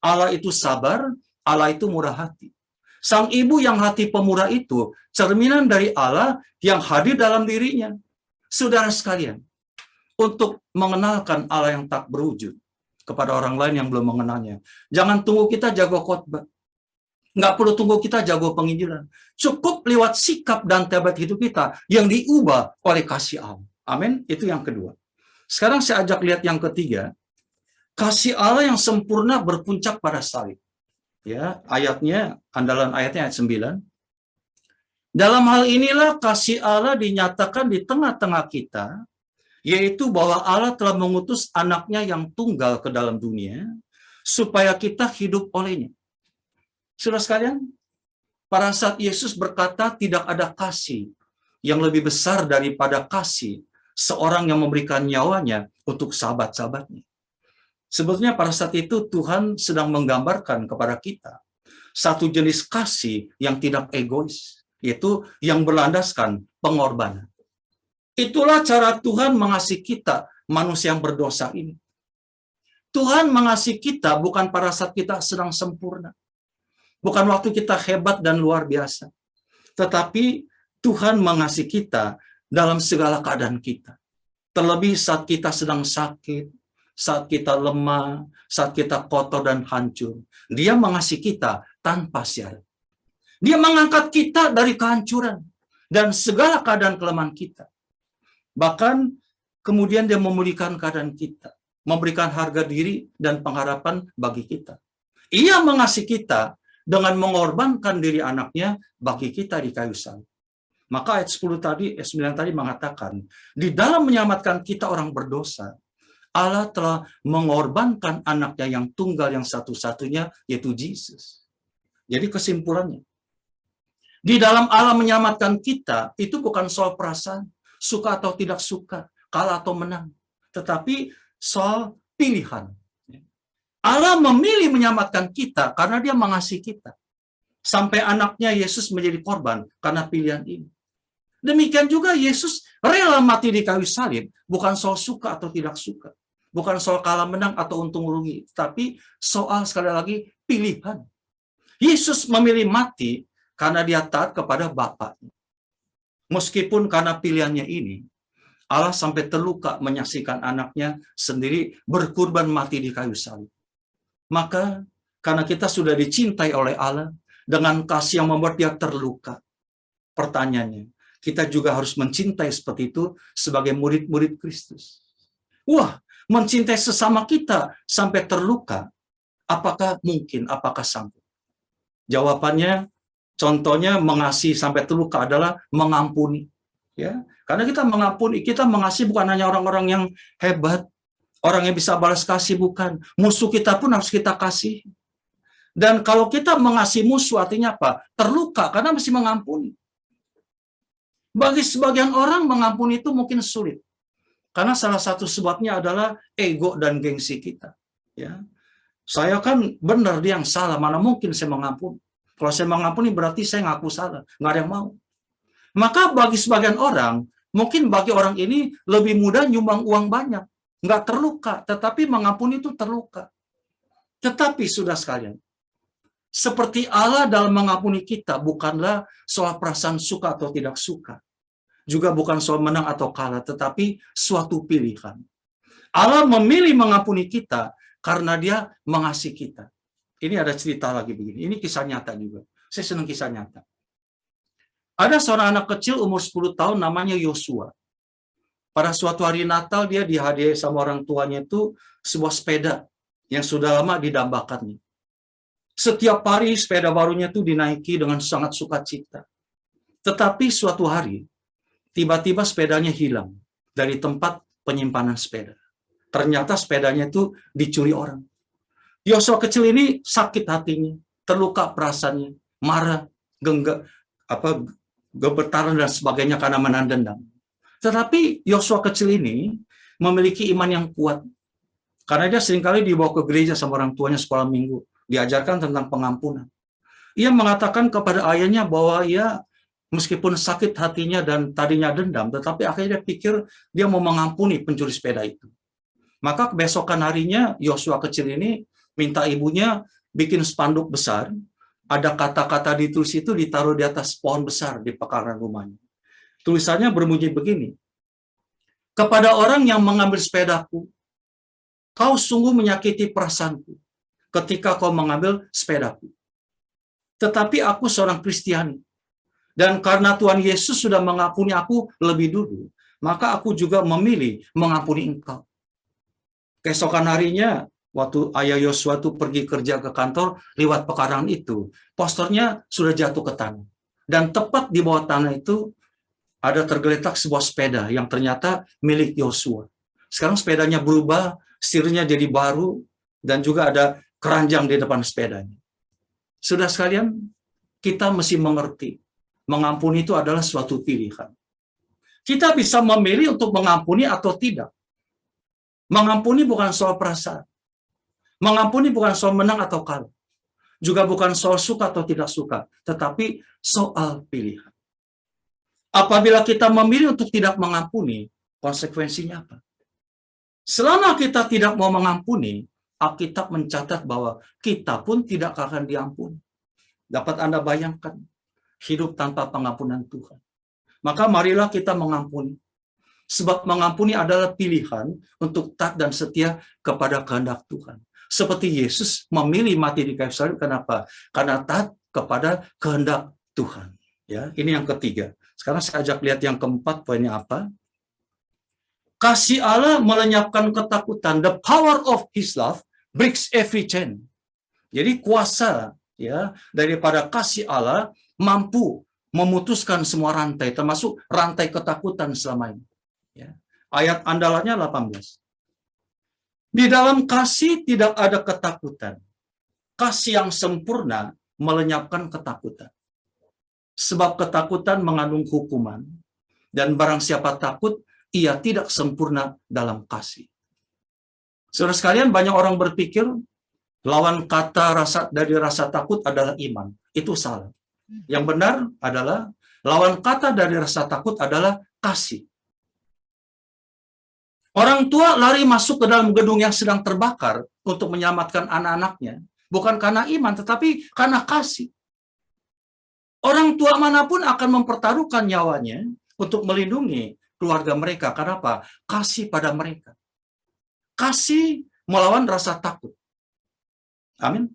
[SPEAKER 3] Allah itu sabar, Allah itu murah hati. Sang ibu yang hati pemurah itu cerminan dari Allah yang hadir dalam dirinya. Saudara sekalian, untuk mengenalkan Allah yang tak berwujud kepada orang lain yang belum mengenalnya, jangan tunggu kita jago khotbah. Nggak perlu tunggu kita jago penginjilan. Cukup lewat sikap dan tabiat hidup kita yang diubah oleh kasih Allah. Amin. Itu yang kedua. Sekarang saya ajak lihat yang ketiga. Kasih Allah yang sempurna berpuncak pada salib. Ya, ayatnya, andalan ayatnya ayat 9. Dalam hal inilah kasih Allah dinyatakan di tengah-tengah kita, yaitu bahwa Allah telah mengutus anaknya yang tunggal ke dalam dunia, supaya kita hidup olehnya. Saudara sekalian, pada saat Yesus berkata tidak ada kasih yang lebih besar daripada kasih seorang yang memberikan nyawanya untuk sahabat-sahabatnya. Sebetulnya pada saat itu Tuhan sedang menggambarkan kepada kita satu jenis kasih yang tidak egois, yaitu yang berlandaskan pengorbanan. Itulah cara Tuhan mengasihi kita, manusia yang berdosa ini. Tuhan mengasihi kita bukan pada saat kita sedang sempurna, bukan waktu kita hebat dan luar biasa, tetapi Tuhan mengasihi kita dalam segala keadaan kita. Terlebih saat kita sedang sakit, saat kita lemah, saat kita kotor dan hancur. Dia mengasihi kita tanpa syarat. Dia mengangkat kita dari kehancuran dan segala keadaan kelemahan kita. Bahkan kemudian dia memulihkan keadaan kita, memberikan harga diri dan pengharapan bagi kita. Ia mengasihi kita dengan mengorbankan diri anaknya bagi kita di kayu salib. Maka ayat 10 tadi, ayat 9 tadi mengatakan, di dalam menyelamatkan kita orang berdosa, Allah telah mengorbankan anaknya yang tunggal yang satu-satunya, yaitu Yesus. Jadi kesimpulannya, di dalam Allah menyelamatkan kita, itu bukan soal perasaan, suka atau tidak suka, kalah atau menang, tetapi soal pilihan. Allah memilih menyelamatkan kita karena dia mengasihi kita. Sampai anaknya Yesus menjadi korban karena pilihan ini. Demikian juga Yesus rela mati di kayu salib, bukan soal suka atau tidak suka. Bukan soal kalah menang atau untung rugi, tapi soal sekali lagi pilihan. Yesus memilih mati karena dia taat kepada Bapaknya. Meskipun karena pilihannya ini, Allah sampai terluka menyaksikan anaknya sendiri berkurban mati di kayu salib. Maka karena kita sudah dicintai oleh Allah dengan kasih yang membuat dia terluka, pertanyaannya, kita juga harus mencintai seperti itu sebagai murid-murid Kristus. Wah, mencintai sesama kita sampai terluka, apakah mungkin, apakah sanggup? Jawabannya, contohnya mengasihi sampai terluka adalah mengampuni. Ya, karena kita mengampuni, kita mengasihi bukan hanya orang-orang yang hebat, orang yang bisa balas kasih, bukan. Musuh kita pun harus kita kasih. Dan kalau kita mengasihi musuh artinya apa? Terluka karena masih mengampuni. Bagi sebagian orang mengampuni itu mungkin sulit. Karena salah satu sebabnya adalah ego dan gengsi kita. Ya, saya kan benar, dia yang salah, mana mungkin saya mengampuni. Kalau saya mengampuni berarti saya ngaku salah, nggak ada yang mau. Maka bagi sebagian orang, mungkin bagi orang ini lebih mudah nyumbang uang banyak, nggak terluka, tetapi mengampuni itu terluka. Tetapi sudah sekalian, seperti Allah dalam mengampuni kita bukanlah soal perasaan suka atau tidak suka. Juga bukan soal menang atau kalah, tetapi suatu pilihan. Allah memilih mengampuni kita karena dia mengasihi kita. Ini ada cerita lagi begini. Ini kisah nyata juga. Saya senang kisah nyata. Ada seorang anak kecil umur 10 tahun namanya Yosua. Pada suatu hari Natal dia dihadiahi sama orang tuanya itu sebuah sepeda yang sudah lama didambakannya. Setiap hari sepeda barunya itu dinaiki dengan sangat sukacita. Tetapi suatu hari tiba-tiba sepedanya hilang dari tempat penyimpanan sepeda. Ternyata sepedanya itu dicuri orang. Yosua kecil ini sakit hatinya, terluka perasaannya, marah, gemeteran dan sebagainya karena menahan dendam. Tetapi Yosua kecil ini memiliki iman yang kuat. Karena dia seringkali dibawa ke gereja sama orang tuanya sekolah minggu, diajarkan tentang pengampunan. Ia mengatakan kepada ayahnya bahwa ia meskipun sakit hatinya dan tadinya dendam, tetapi akhirnya dia pikir dia mau mengampuni pencuri sepeda itu. Maka kebesokan harinya Yosua kecil ini minta ibunya bikin spanduk besar, ada kata-kata ditulis itu ditaruh di atas pohon besar di pekarangan rumahnya. Tulisannya berbunyi begini, kepada orang yang mengambil sepedaku, kau sungguh menyakiti perasaanku ketika kau mengambil sepedaku. Tetapi aku seorang Kristiani. Dan karena Tuhan Yesus sudah mengampuni aku lebih dulu, maka aku juga memilih mengampuni engkau. Keesokan harinya, waktu ayah Yosua itu pergi kerja ke kantor, lewat pekarangan itu, posternya sudah jatuh ke tanah. Dan tepat di bawah tanah itu, ada tergeletak sebuah sepeda yang ternyata milik Yosua. Sekarang sepedanya berubah, setirnya jadi baru, dan juga ada keranjang di depan sepedanya. Sudah sekalian, kita mesti mengerti, mengampuni itu adalah suatu pilihan. Kita bisa memilih untuk mengampuni atau tidak. Mengampuni bukan soal perasaan. Mengampuni bukan soal menang atau kalah. Juga bukan soal suka atau tidak suka, tetapi soal pilihan. Apabila kita memilih untuk tidak mengampuni, konsekuensinya apa? Selama kita tidak mau mengampuni, Alkitab mencatat bahwa kita pun tidak akan diampuni. Dapat Anda bayangkan, hidup tanpa pengampunan Tuhan. Maka marilah kita mengampuni. Sebab mengampuni adalah pilihan untuk taat dan setia kepada kehendak Tuhan. Seperti Yesus memilih mati di kayu salib, kenapa? Karena taat kepada kehendak Tuhan. Ya, ini yang ketiga. Sekarang saya ajak lihat yang keempat, poinnya apa? Kasih Allah melenyapkan ketakutan. The power of His love breaks every chain. Jadi kuasa ya daripada kasih Allah mampu memutuskan semua rantai, termasuk rantai ketakutan selama ini. Ya. Ayat andalannya 18. Di dalam kasih tidak ada ketakutan. Kasih yang sempurna melenyapkan ketakutan. Sebab ketakutan mengandung hukuman. Dan barang siapa takut, ia tidak sempurna dalam kasih. Saudara sekalian, banyak orang berpikir lawan kata dari rasa takut adalah iman. Itu salah. Yang benar adalah lawan kata dari rasa takut adalah kasih. Orang tua lari masuk ke dalam gedung yang sedang terbakar untuk menyelamatkan anak-anaknya. Bukan karena iman, tetapi karena kasih. Orang tua manapun akan mempertaruhkan nyawanya untuk melindungi keluarga mereka. Karena apa? Kasih pada mereka. Kasih melawan rasa takut. Amin.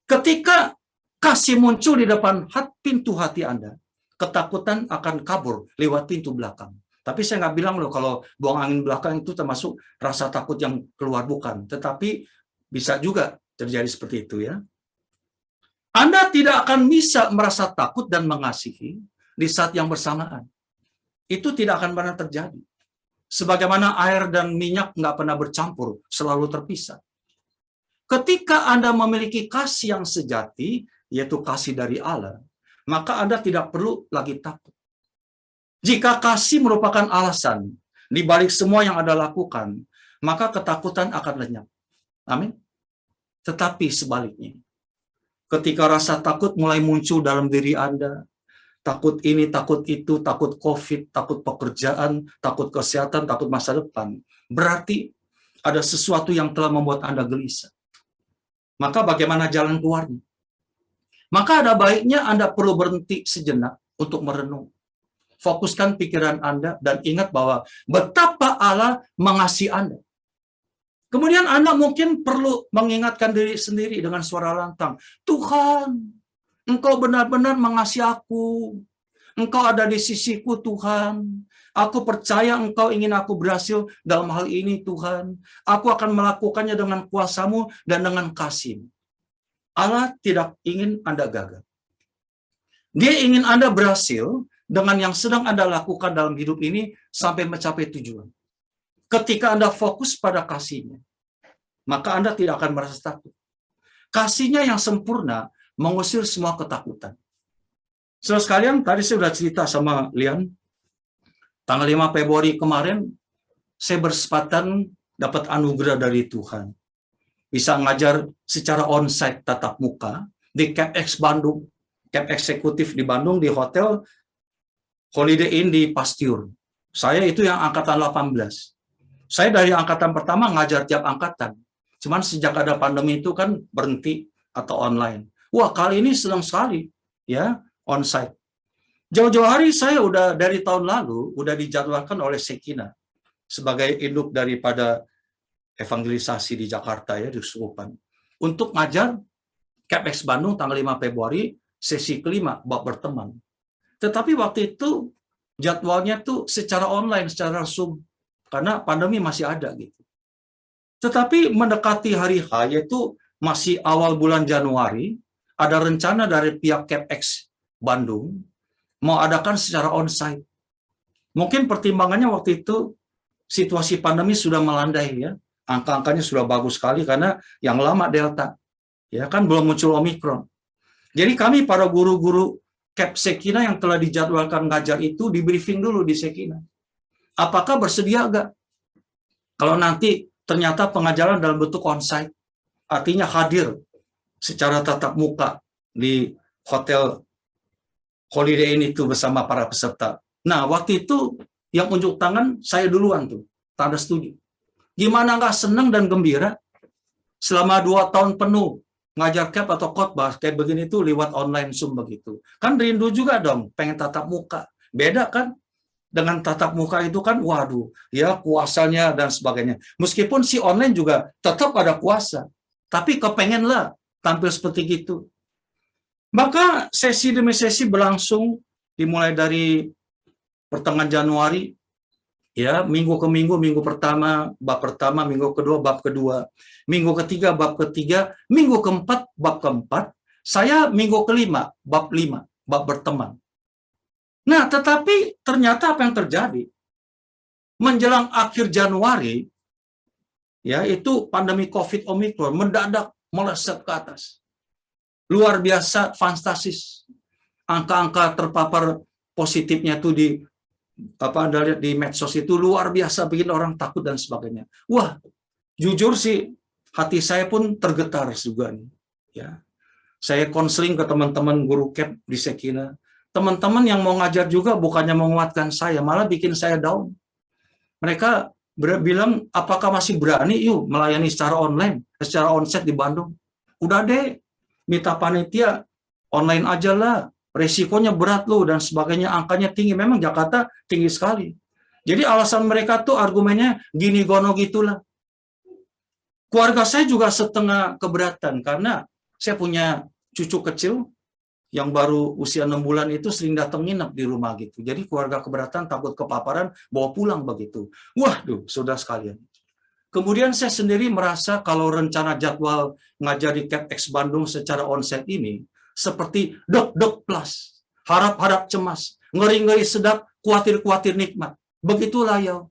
[SPEAKER 3] Ketika kasih muncul di depan pintu hati Anda, ketakutan akan kabur lewat pintu belakang. Tapi saya nggak bilang loh kalau buang angin belakang itu termasuk rasa takut yang keluar, bukan. Tetapi bisa juga terjadi seperti itu ya. Anda tidak akan bisa merasa takut dan mengasihi di saat yang bersamaan. Itu tidak akan pernah terjadi. Sebagaimana air dan minyak nggak pernah bercampur, selalu terpisah. Ketika Anda memiliki kasih yang sejati, yaitu kasih dari Allah, maka Anda tidak perlu lagi takut. Jika kasih merupakan alasan di balik semua yang Anda lakukan, maka ketakutan akan lenyap. Amin. Tetapi sebaliknya, ketika rasa takut mulai muncul dalam diri Anda, takut ini, takut itu, takut COVID, takut pekerjaan, takut kesehatan, takut masa depan, berarti ada sesuatu yang telah membuat Anda gelisah. Maka bagaimana jalan keluarnya? Maka ada baiknya Anda perlu berhenti sejenak untuk merenung. Fokuskan pikiran Anda dan ingat bahwa betapa Allah mengasihi Anda. Kemudian Anda mungkin perlu mengingatkan diri sendiri dengan suara lantang. Tuhan, Engkau benar-benar mengasihi aku. Engkau ada di sisiku, Tuhan. Aku percaya Engkau ingin aku berhasil dalam hal ini, Tuhan. Aku akan melakukannya dengan kuasa-Mu dan dengan kasih-Mu. Allah tidak ingin Anda gagal. Dia ingin Anda berhasil dengan yang sedang Anda lakukan dalam hidup ini sampai mencapai tujuan. Ketika Anda fokus pada kasih-Nya, maka Anda tidak akan merasa takut. Kasih-Nya yang sempurna mengusir semua ketakutan. Saudara sekalian, tadi saya sudah cerita sama Lian, tanggal 5 Februari kemarin, saya berkesempatan dapat anugerah dari Tuhan. Bisa ngajar secara onsite tatap muka di CapEx Bandung, Camp Eksekutif di Bandung, di hotel Holiday Inn di Pasteur. Saya itu yang angkatan 18. Saya dari angkatan pertama ngajar tiap angkatan. Cuman sejak ada pandemi itu kan berhenti atau online. Wah, kali ini senang sekali ya, onsite. Jauh-jauh hari saya udah dari tahun lalu udah dijadwalkan oleh Sekina sebagai induk daripada evangelisasi di Jakarta ya, di Sukupan, untuk ngajar CapEx Bandung tanggal 5 Februari sesi kelima bab berteman. Tetapi waktu itu jadwalnya tuh secara online, secara Zoom. Karena pandemi masih ada gitu. Tetapi mendekati hari H, yaitu masih awal bulan Januari, ada rencana dari pihak CapEx Bandung mau adakan secara onsite. Mungkin pertimbangannya waktu itu situasi pandemi sudah melandai ya. Angka-angkanya sudah bagus sekali karena yang lama Delta. Ya kan belum muncul Omikron. Jadi kami para guru-guru Cap Sekina yang telah dijadwalkan ngajar itu di briefing dulu di Sekina. Apakah bersedia enggak? Kalau nanti ternyata pengajaran dalam bentuk onsite, artinya hadir secara tatap muka di hotel Holiday Inn itu bersama para peserta. Nah, waktu itu yang unjuk tangan saya duluan tuh, tanda setuju. Gimana nggak senang dan gembira selama 2 tahun penuh ngajar cap atau khotbah kayak begini tuh lewat online Zoom begitu. Kan rindu juga dong, pengen tatap muka. Beda kan? Dengan tatap muka itu kan, waduh, ya kuasanya dan sebagainya. Meskipun si online juga tetap ada kuasa, tapi kepengenlah tampil seperti gitu. Maka sesi demi sesi berlangsung dimulai dari pertengahan Januari, ya minggu ke minggu, minggu pertama, bab pertama, minggu kedua, bab kedua, minggu ketiga, bab ketiga, minggu keempat, bab keempat, saya minggu kelima, bab 5, bab berteman. Nah, tetapi ternyata apa yang terjadi? Menjelang akhir Januari, ya itu pandemi COVID Omikron mendadak meleset ke atas. Luar biasa, fantastis. Angka-angka terpapar positifnya tuh di medsos itu luar biasa, bikin orang takut dan sebagainya. Wah, jujur sih hati saya pun tergetar juga nih. Ya, saya konseling ke teman-teman guru cap di Sekina. Teman-teman yang mau ngajar juga bukannya menguatkan saya, malah bikin saya down. Mereka bilang, apakah masih berani yuk melayani secara online, secara onsite di Bandung? Udah deh, minta panitia online aja lah. Resikonya berat loh dan sebagainya, angkanya tinggi. Memang Jakarta tinggi sekali. Jadi alasan mereka tuh argumennya gini gono gitulah. Keluarga saya juga setengah keberatan karena saya punya cucu kecil yang baru usia 6 bulan itu sering datang nginep di rumah gitu. Jadi keluarga keberatan, takut kepaparan, bawa pulang begitu. Waduh, saudara sekalian. Kemudian saya sendiri merasa kalau rencana jadwal ngajar di CapEx Bandung secara onsite ini seperti deg-deg plus, harap-harap cemas, ngeri-ngeri sedap, khawatir-khawatir nikmat. Begitulah ya.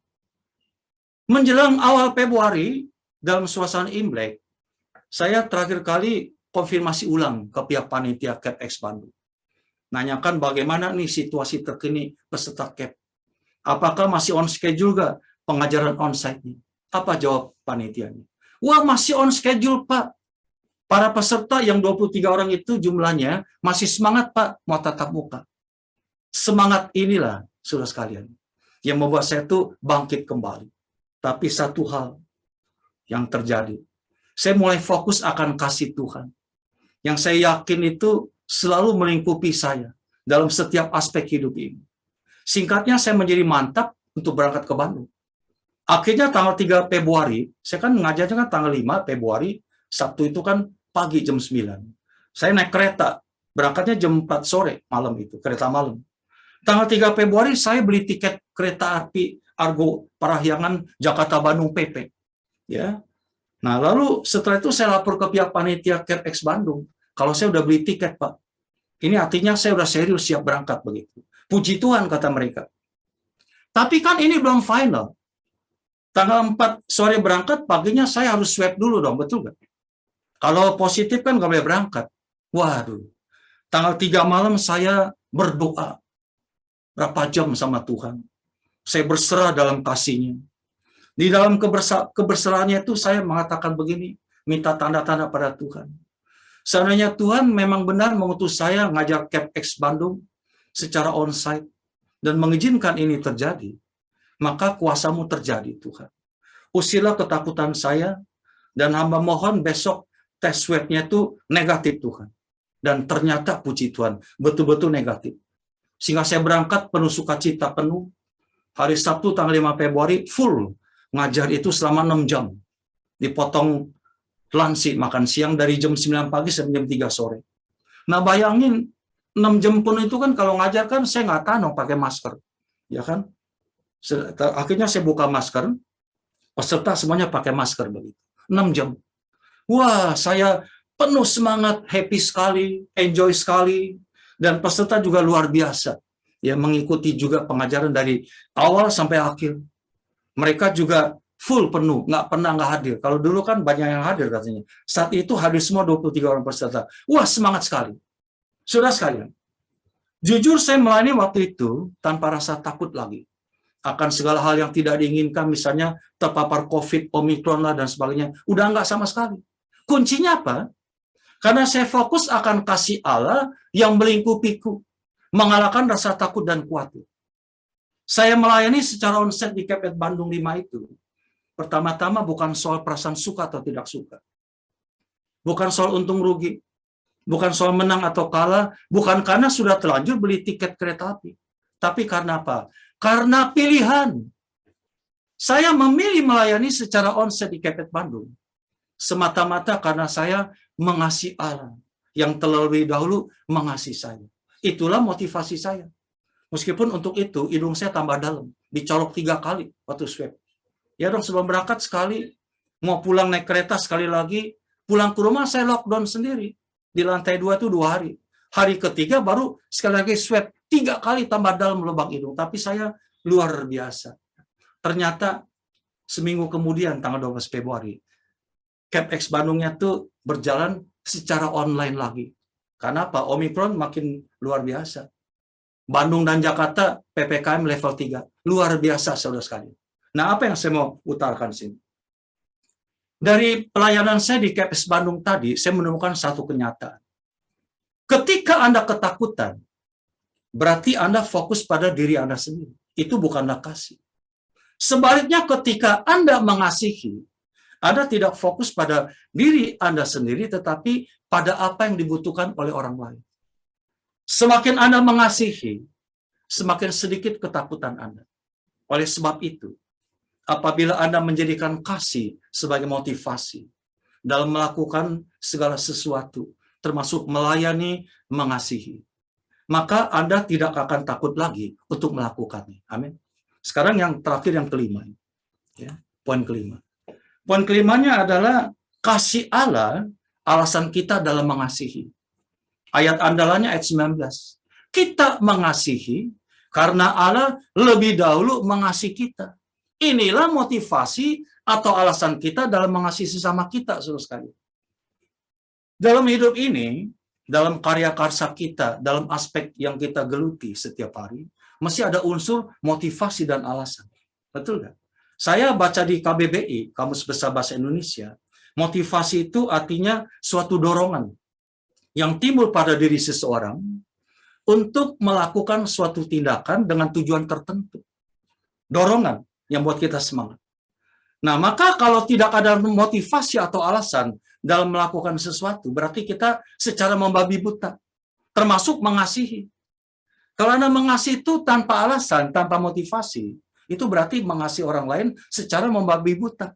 [SPEAKER 3] Menjelang awal Februari, dalam suasana Imlek, saya terakhir kali konfirmasi ulang ke pihak panitia CapEx Bandung. Nanyakan bagaimana nih situasi terkini peserta CAP. Apakah masih on schedule juga pengajaran onsite-nya? Apa jawab panitianya? Wah, masih on schedule, Pak. Para peserta yang 23 orang itu jumlahnya masih semangat, Pak, mau tatap muka. Semangat inilah, saudara sekalian, yang membuat saya tuh bangkit kembali. Tapi satu hal yang terjadi, saya mulai fokus akan kasih Tuhan. Yang saya yakin itu selalu melingkupi saya dalam setiap aspek hidup ini. Singkatnya, saya menjadi mantap untuk berangkat ke Bandung. Akhirnya tanggal 3 Februari, saya kan ngajarnya kan tanggal 5 Februari, Sabtu itu kan pagi jam 9. Saya naik kereta, berangkatnya jam 4 sore malam itu, kereta malam. Tanggal 3 Februari saya beli tiket kereta api Argo Parahyangan Jakarta-Bandung PP. Ya. Nah, lalu setelah itu saya lapor ke pihak panitia CapEx Bandung. Kalau saya udah beli tiket, Pak. Ini artinya saya udah serius siap berangkat begitu. Puji Tuhan, kata mereka. Tapi kan ini belum final. Tanggal 4 sore berangkat, paginya saya harus swab dulu dong, betul nggak? Kalau positif kan nggak boleh berangkat. Waduh. Tanggal 3 malam saya berdoa. Berapa jam sama Tuhan. Saya berserah dalam kasih-Nya. Di dalam keberserahannya itu saya mengatakan begini, minta tanda-tanda pada Tuhan. Seandainya Tuhan memang benar mengutus saya ngajar CapEx Bandung secara onsite dan mengizinkan ini terjadi, maka kuasa-Mu terjadi, Tuhan. Usirlah ketakutan saya, dan hamba mohon besok tes swab-nya itu negatif, Tuhan. Dan ternyata puji Tuhan, betul-betul negatif. Sehingga saya berangkat penuh sukacita penuh. Hari Sabtu tanggal 5 Februari full ngajar itu selama 6 jam. Dipotong lunch, makan siang dari jam 9 pagi sampai jam 3 sore. Nah bayangin, 6 jam pun itu kan kalau ngajar kan saya nggak tahu pakai masker. ya kan? Akhirnya saya buka masker, peserta semuanya pakai masker begitu. 6 jam. Wah, saya penuh semangat, happy sekali, enjoy sekali, dan peserta juga luar biasa. Ya, mengikuti juga pengajaran dari awal sampai akhir. Mereka juga full penuh, nggak pernah nggak hadir. Kalau dulu kan banyak yang hadir katanya. Saat itu hadir semua 23 orang peserta. Wah, semangat sekali. Saudara sekalian, jujur saya melayani waktu itu tanpa rasa takut lagi akan segala hal yang tidak diinginkan, misalnya terpapar COVID, Omikron lah dan sebagainya. Udah nggak sama sekali. Kuncinya apa? Karena saya fokus akan kasih Allah yang melingkupiku, mengalahkan rasa takut dan khawatir. Saya melayani secara onsite di KPET Bandung 5 itu. Pertama-tama bukan soal perasaan suka atau tidak suka. Bukan soal untung rugi. Bukan soal menang atau kalah. Bukan karena sudah terlanjur beli tiket kereta api. Tapi karena apa? Karena pilihan. Saya memilih melayani secara onsite di KPET Bandung semata-mata karena saya mengasihi Allah yang terlebih dahulu mengasihi saya. Itulah motivasi saya. Meskipun untuk itu hidung saya tambah dalam, dicolok 3 kali waktu swab. Ya dong, sebelum berangkat sekali, mau pulang naik kereta sekali lagi, pulang ke rumah saya lockdown sendiri. Di lantai 2 itu 2 hari. Hari ketiga baru sekali lagi swab 3 kali tambah dalam lubang hidung. Tapi saya luar biasa. Ternyata seminggu kemudian tanggal 12 Februari, CapEx Bandungnya tuh berjalan secara online lagi. Karena apa? Omikron makin luar biasa. Bandung dan Jakarta PPKM level 3. Luar biasa, saudara sekalian. Nah, apa yang saya mau utarakan sini? Dari pelayanan saya di CapEx Bandung tadi, saya menemukan satu kenyataan. Ketika Anda ketakutan, berarti Anda fokus pada diri Anda sendiri. Itu bukanlah kasih. Sebaliknya ketika Anda mengasihi, Anda tidak fokus pada diri Anda sendiri, tetapi pada apa yang dibutuhkan oleh orang lain. Semakin Anda mengasihi, semakin sedikit ketakutan Anda. Oleh sebab itu, apabila Anda menjadikan kasih sebagai motivasi dalam melakukan segala sesuatu, termasuk melayani, mengasihi, maka Anda tidak akan takut lagi untuk melakukannya. Amin. Sekarang yang terakhir, yang kelima. Ya, poin kelima. Poin kelimanya adalah kasih Allah alasan kita dalam mengasihi. Ayat andalannya ayat 19. Kita mengasihi karena Allah lebih dahulu mengasihi kita. Inilah motivasi atau alasan kita dalam mengasihi sesama kita, saudara sekalian. Dalam hidup ini, dalam karya karsa kita, dalam aspek yang kita geluti setiap hari, mesti ada unsur motivasi dan alasan. Betul nggak? Saya baca di KBBI, Kamus Besar Bahasa Indonesia, motivasi itu artinya suatu dorongan yang timbul pada diri seseorang untuk melakukan suatu tindakan dengan tujuan tertentu. Dorongan yang buat kita semangat. Nah, maka kalau tidak ada motivasi atau alasan dalam melakukan sesuatu, berarti kita secara membabi buta, termasuk mengasihi. Kalau Anda mengasihi itu tanpa alasan, tanpa motivasi, itu berarti mengasihi orang lain secara membabi buta.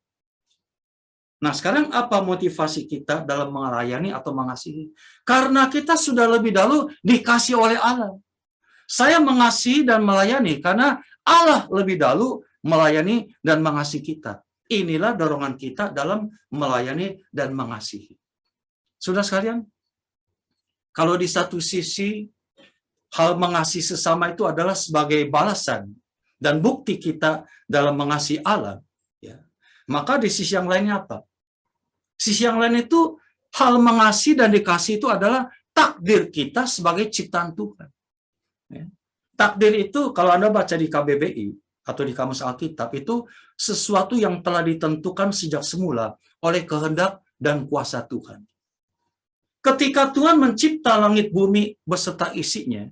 [SPEAKER 3] Nah, sekarang apa motivasi kita dalam melayani atau mengasihi? Karena kita sudah lebih dahulu dikasih oleh Allah. Saya mengasihi dan melayani karena Allah lebih dahulu melayani dan mengasihi kita. Inilah dorongan kita dalam melayani dan mengasihi. Saudara sekalian, kalau di satu sisi hal mengasihi sesama itu adalah sebagai balasan dan bukti kita dalam mengasihi Allah, ya, maka di sisi yang lainnya apa? Sisi yang lain itu hal mengasihi dan dikasih itu adalah takdir kita sebagai ciptaan Tuhan. Ya. Takdir itu kalau Anda baca di KBBI atau di Kamus Alkitab itu sesuatu yang telah ditentukan sejak semula oleh kehendak dan kuasa Tuhan. Ketika Tuhan mencipta langit bumi beserta isinya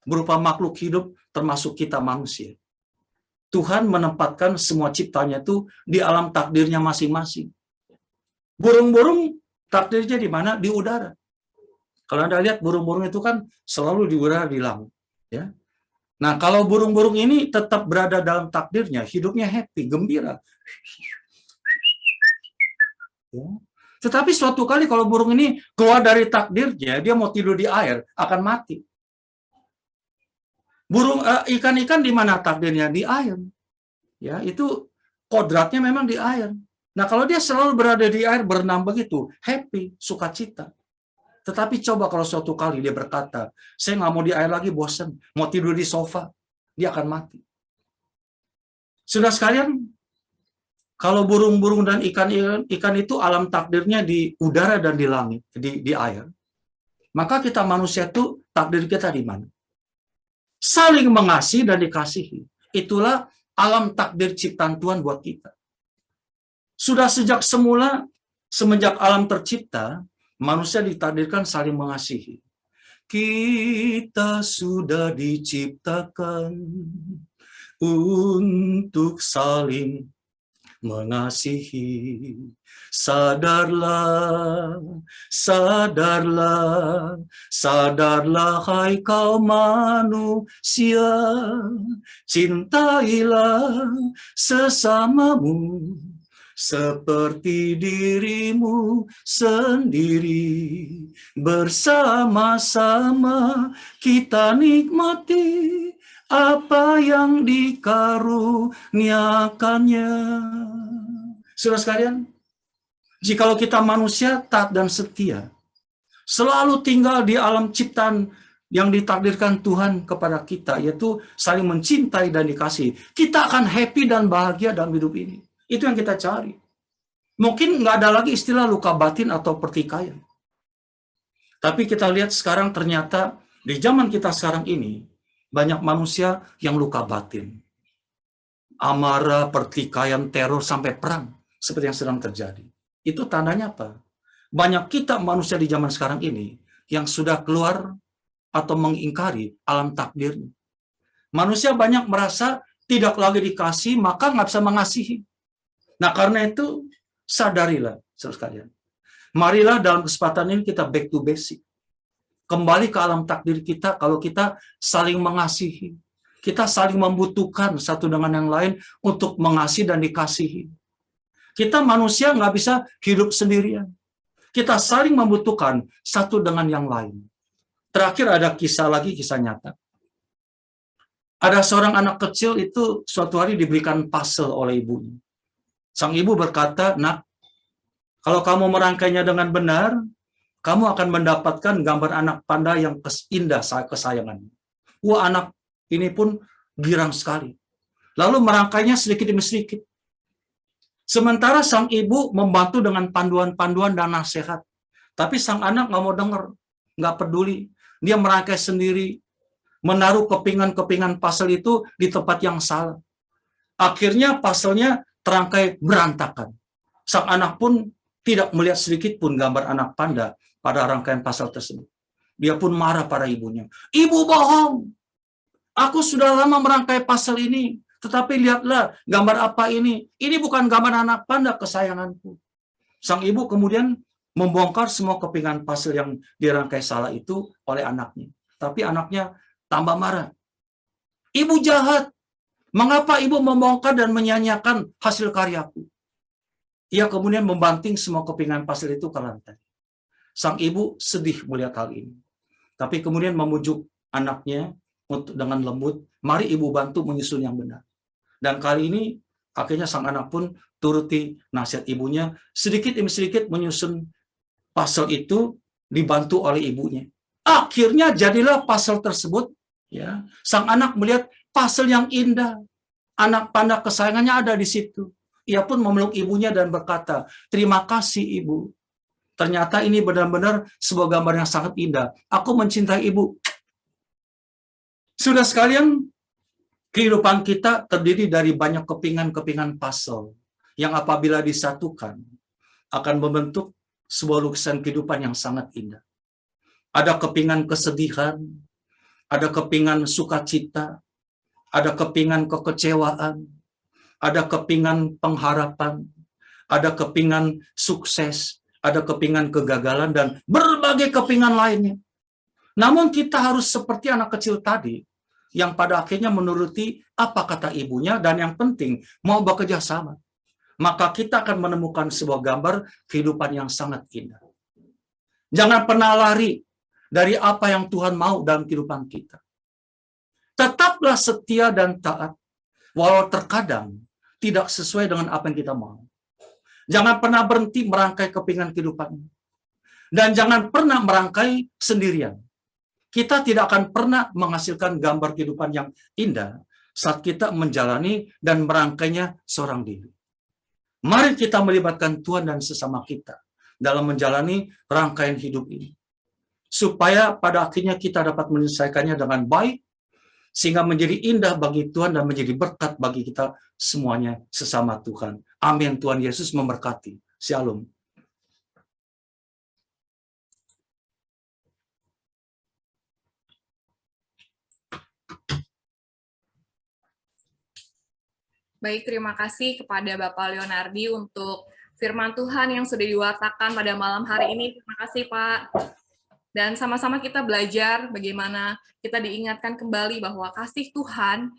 [SPEAKER 3] berupa makhluk hidup termasuk kita manusia, Tuhan menempatkan semua ciptanya itu di alam takdirnya masing-masing. Burung-burung takdirnya di mana? Di udara. Kalau Anda lihat burung-burung itu kan selalu di udara, di laut. Ya. Nah, kalau burung-burung ini tetap berada dalam takdirnya, hidupnya happy, gembira. Ya. Tetapi suatu kali kalau burung ini keluar dari takdirnya, dia mau tidur di air, akan mati. Ikan-ikan di mana takdirnya? Di air. Ya, itu kodratnya memang di air. Nah, kalau dia selalu berada di air, berenang begitu, happy, sukacita. Tetapi coba kalau suatu kali dia berkata, saya nggak mau di air lagi, bosan, mau tidur di sofa, dia akan mati. Sudah sekalian, kalau burung-burung dan ikan itu alam takdirnya di udara dan di langit, di air. Maka kita manusia itu takdir kita di mana? Saling mengasihi dan dikasihi. Itulah alam takdir ciptaan Tuhan buat kita. Sudah sejak semula, semenjak alam tercipta, manusia ditakdirkan saling mengasihi. Kita sudah diciptakan untuk saling mengasihi. Sadarlah, sadarlah, sadarlah hai kaum manusia, cintailah sesamamu seperti dirimu sendiri. Bersama-sama kita nikmati apa yang dikaruniakannya. Saudara sekalian, jikalau kita manusia taat dan setia, selalu tinggal di alam ciptaan yang ditakdirkan Tuhan kepada kita, yaitu saling mencintai dan dikasihi, kita akan happy dan bahagia dalam hidup ini. Itu yang kita cari. Mungkin nggak ada lagi istilah luka batin atau pertikaian. Tapi kita lihat sekarang ternyata di zaman kita sekarang ini, banyak manusia yang luka batin. Amarah, pertikaian, teror, sampai perang. Seperti yang sedang terjadi. Itu tandanya apa? Banyak kita manusia di zaman sekarang ini yang sudah keluar atau mengingkari alam takdirnya. Manusia banyak merasa tidak lagi dikasih, maka nggak bisa mengasihi. Nah, karena itu sadarilah, saudara sekalian. Marilah dalam kesempatan ini kita back to basic. Kembali ke alam takdir kita kalau kita saling mengasihi. Kita saling membutuhkan satu dengan yang lain untuk mengasihi dan dikasihi. Kita manusia nggak bisa hidup sendirian. Kita saling membutuhkan satu dengan yang lain. Terakhir ada kisah nyata. Ada seorang anak kecil itu suatu hari diberikan puzzle oleh ibunya. Sang ibu berkata, "Nak, kalau kamu merangkainya dengan benar, kamu akan mendapatkan gambar anak panda yang indah kesayangan." Wah, anak ini pun girang sekali. Lalu merangkainya sedikit demi sedikit. Sementara sang ibu membantu dengan panduan-panduan dan nasihat. Tapi sang anak nggak mau dengar, nggak peduli. Dia merangkai sendiri, menaruh kepingan-kepingan puzzle itu di tempat yang salah. Akhirnya puzzle-nya terangkai berantakan. Sang anak pun tidak melihat sedikit pun gambar anak panda pada rangkaian puzzle tersebut. Dia pun marah pada ibunya. "Ibu bohong! Aku sudah lama merangkai puzzle ini. Tetapi lihatlah gambar apa ini. Ini bukan gambar anak panda kesayanganku." Sang ibu kemudian membongkar semua kepingan puzzle yang dirangkai salah itu oleh anaknya. Tapi anaknya tambah marah. "Ibu jahat. Mengapa ibu membongkar dan menyanyiakan hasil karyaku?" Ia kemudian membanting semua kepingan puzzle itu ke lantai. Sang ibu sedih melihat hal ini. Tapi kemudian memujuk anaknya untuk dengan lembut, "Mari ibu bantu menyusun yang benar." Dan kali ini akhirnya sang anak pun turuti nasihat ibunya, sedikit demi sedikit menyusun puzzle itu dibantu oleh ibunya. Akhirnya jadilah puzzle tersebut. Ya, sang anak melihat puzzle yang indah. Anak panda kesayangannya ada di situ. Ia pun memeluk ibunya dan berkata, "Terima kasih ibu. Ternyata ini benar-benar sebuah gambar yang sangat indah. Aku mencintai ibu." Sudah sekalian, kehidupan kita terdiri dari banyak kepingan-kepingan puzzle yang apabila disatukan akan membentuk sebuah lukisan kehidupan yang sangat indah. Ada kepingan kesedihan, ada kepingan sukacita, ada kepingan kekecewaan, ada kepingan pengharapan, ada kepingan sukses, ada kepingan kegagalan, dan berbagai kepingan lainnya. Namun kita harus seperti anak kecil tadi, yang pada akhirnya menuruti apa kata ibunya, dan yang penting mau bekerja sama. Maka kita akan menemukan sebuah gambar kehidupan yang sangat indah. Jangan pernah lari dari apa yang Tuhan mau dalam kehidupan kita. Tetaplah setia dan taat, walau terkadang tidak sesuai dengan apa yang kita mau. Jangan pernah berhenti merangkai kepingan kehidupanmu. Dan jangan pernah merangkai sendirian. Kita tidak akan pernah menghasilkan gambar kehidupan yang indah saat kita menjalani dan merangkainya seorang diri. Mari kita melibatkan Tuhan dan sesama kita dalam menjalani rangkaian hidup ini. Supaya pada akhirnya kita dapat menyelesaikannya dengan baik, sehingga menjadi indah bagi Tuhan dan menjadi berkat bagi kita semuanya sesama Tuhan. Amin. Tuhan Yesus memberkati. Shalom.
[SPEAKER 1] Baik, terima kasih kepada Bapak Leonardi untuk firman Tuhan yang sudah diwartakan pada malam hari ini. Terima kasih, Pak. Dan sama-sama kita belajar bagaimana kita diingatkan kembali bahwa kasih Tuhan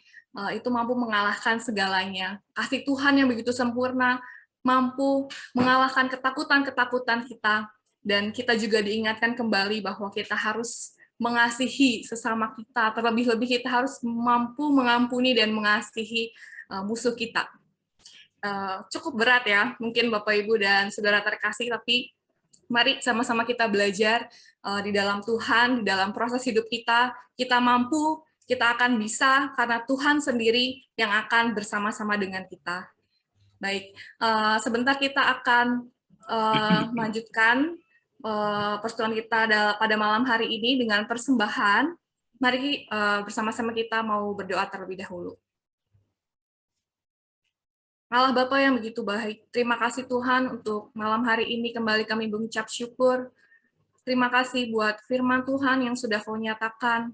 [SPEAKER 1] itu mampu mengalahkan segalanya. Kasih Tuhan yang begitu sempurna mampu mengalahkan ketakutan-ketakutan kita. Dan kita juga diingatkan kembali bahwa kita harus mengasihi sesama kita. Terlebih-lebih kita harus mampu mengampuni dan mengasihi musuh kita. Cukup berat ya, mungkin Bapak, Ibu, dan Saudara terkasih, tapi mari sama-sama kita belajar di dalam Tuhan, di dalam proses hidup kita mampu, kita akan bisa, karena Tuhan sendiri yang akan bersama-sama dengan kita. Baik, sebentar kita akan melanjutkan pertemuan kita pada malam hari ini dengan persembahan. Mari bersama-sama kita mau berdoa terlebih dahulu. Allah Bapa yang begitu baik, terima kasih Tuhan untuk malam hari ini kembali kami mengucap syukur. Terima kasih buat firman Tuhan yang sudah Kau nyatakan,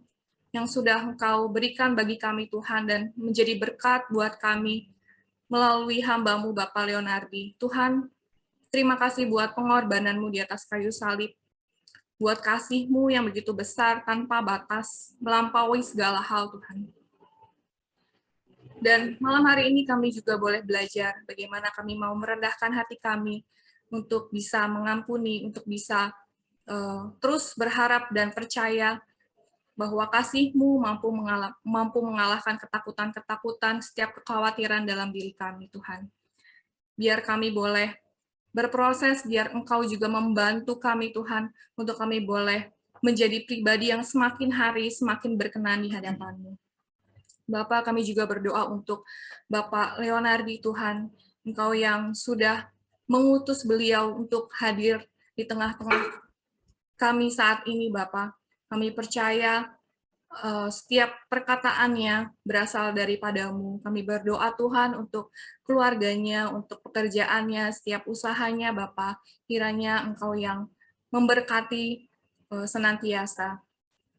[SPEAKER 1] yang sudah Engkau berikan bagi kami Tuhan, dan menjadi berkat buat kami melalui hamba-Mu Bapak Leonardi. Tuhan, terima kasih buat pengorbanan-Mu di atas kayu salib, buat kasih-Mu yang begitu besar tanpa batas, melampaui segala hal Tuhan. Dan malam hari ini kami juga boleh belajar bagaimana kami mau merendahkan hati kami untuk bisa mengampuni, untuk bisa terus berharap dan percaya bahwa kasih-Mu mampu mengalahkan ketakutan-ketakutan, setiap kekhawatiran dalam diri kami, Tuhan. Biar kami boleh berproses, biar Engkau juga membantu kami, Tuhan, untuk kami boleh menjadi pribadi yang semakin hari semakin berkenan di hadapan-Mu. Bapak, kami juga berdoa untuk Bapak Leonardi, Tuhan. Engkau yang sudah mengutus beliau untuk hadir di tengah-tengah kami saat ini, Bapak. Kami percaya setiap perkataannya berasal daripada-Mu. Kami berdoa, Tuhan, untuk keluarganya, untuk pekerjaannya, setiap usahanya, Bapak. Kiranya Engkau yang memberkati senantiasa.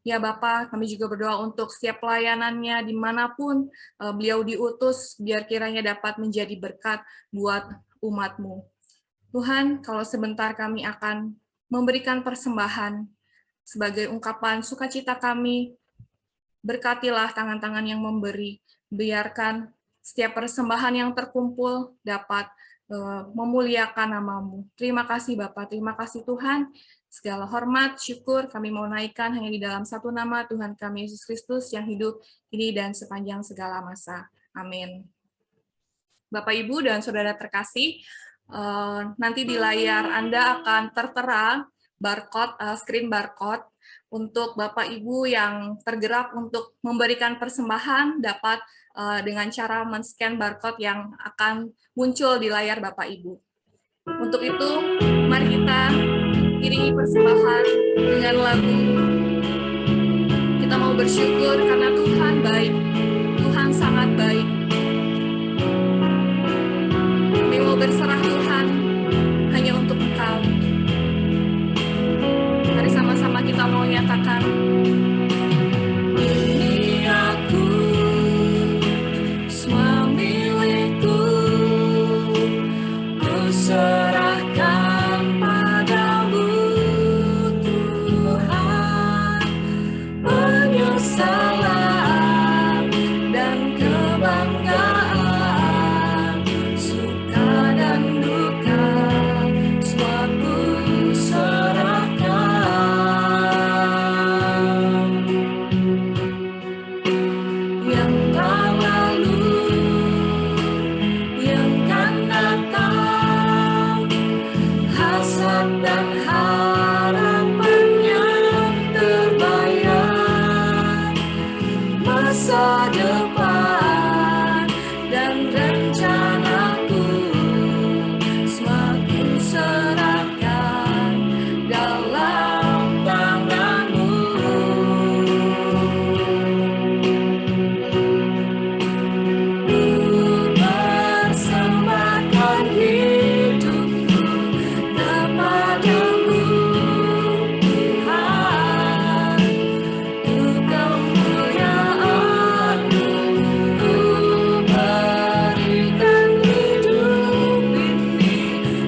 [SPEAKER 1] Ya Bapak, kami juga berdoa untuk setiap pelayanannya dimanapun beliau diutus, biar kiranya dapat menjadi berkat buat umat-Mu. Tuhan, kalau sebentar kami akan memberikan persembahan sebagai ungkapan sukacita kami, berkatilah tangan-tangan yang memberi, biarkan setiap persembahan yang terkumpul dapat memuliakan nama-Mu. Terima kasih Bapak, terima kasih Tuhan. Segala hormat, syukur kami mau naikkan hanya di dalam satu nama Tuhan kami Yesus Kristus yang hidup kini dan sepanjang segala masa. Amin. Bapak, Ibu, dan Saudara terkasih, nanti di layar Anda akan tertera barcode, screen barcode untuk Bapak Ibu yang tergerak untuk memberikan persembahan dapat dengan cara men-scan barcode yang akan muncul di layar Bapak Ibu. Untuk itu, mari kita iringi persembahan dengan lagu. Kita mau bersyukur karena Tuhan baik, Tuhan sangat baik. Kami mau berserah Tuhan hanya untuk Engkau. Mari sama-sama kita mau nyatakan,
[SPEAKER 2] Ini aku, semua milikku, ku serahkan padamu Tuhan. Penyesalan dan kebanggaan, suka dan duka, semua ku serahkan. dan harapan yang terbayar, masa depan dan rencanaku semua ku serahkan dalam tangan-Mu. Ku persembahkan hidupku kepadamu, Tuhan. Untuk kemuliaan-Mu, ku berikan hidup ini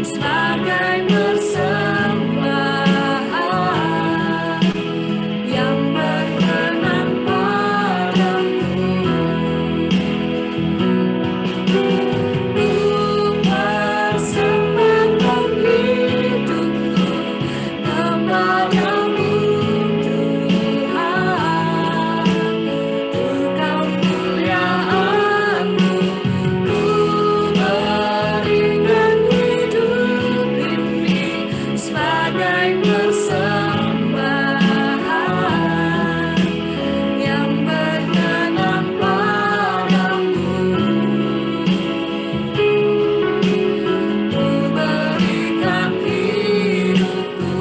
[SPEAKER 2] sebagai persembahan yang berkenan padamu. Ku persembahkan hidupku kepadamu, Tuhan. Untuk kemuliaan-Mu, ku berikan hidup ini sebagai persembahan yang berkenan padamu. Ku berikan hidupku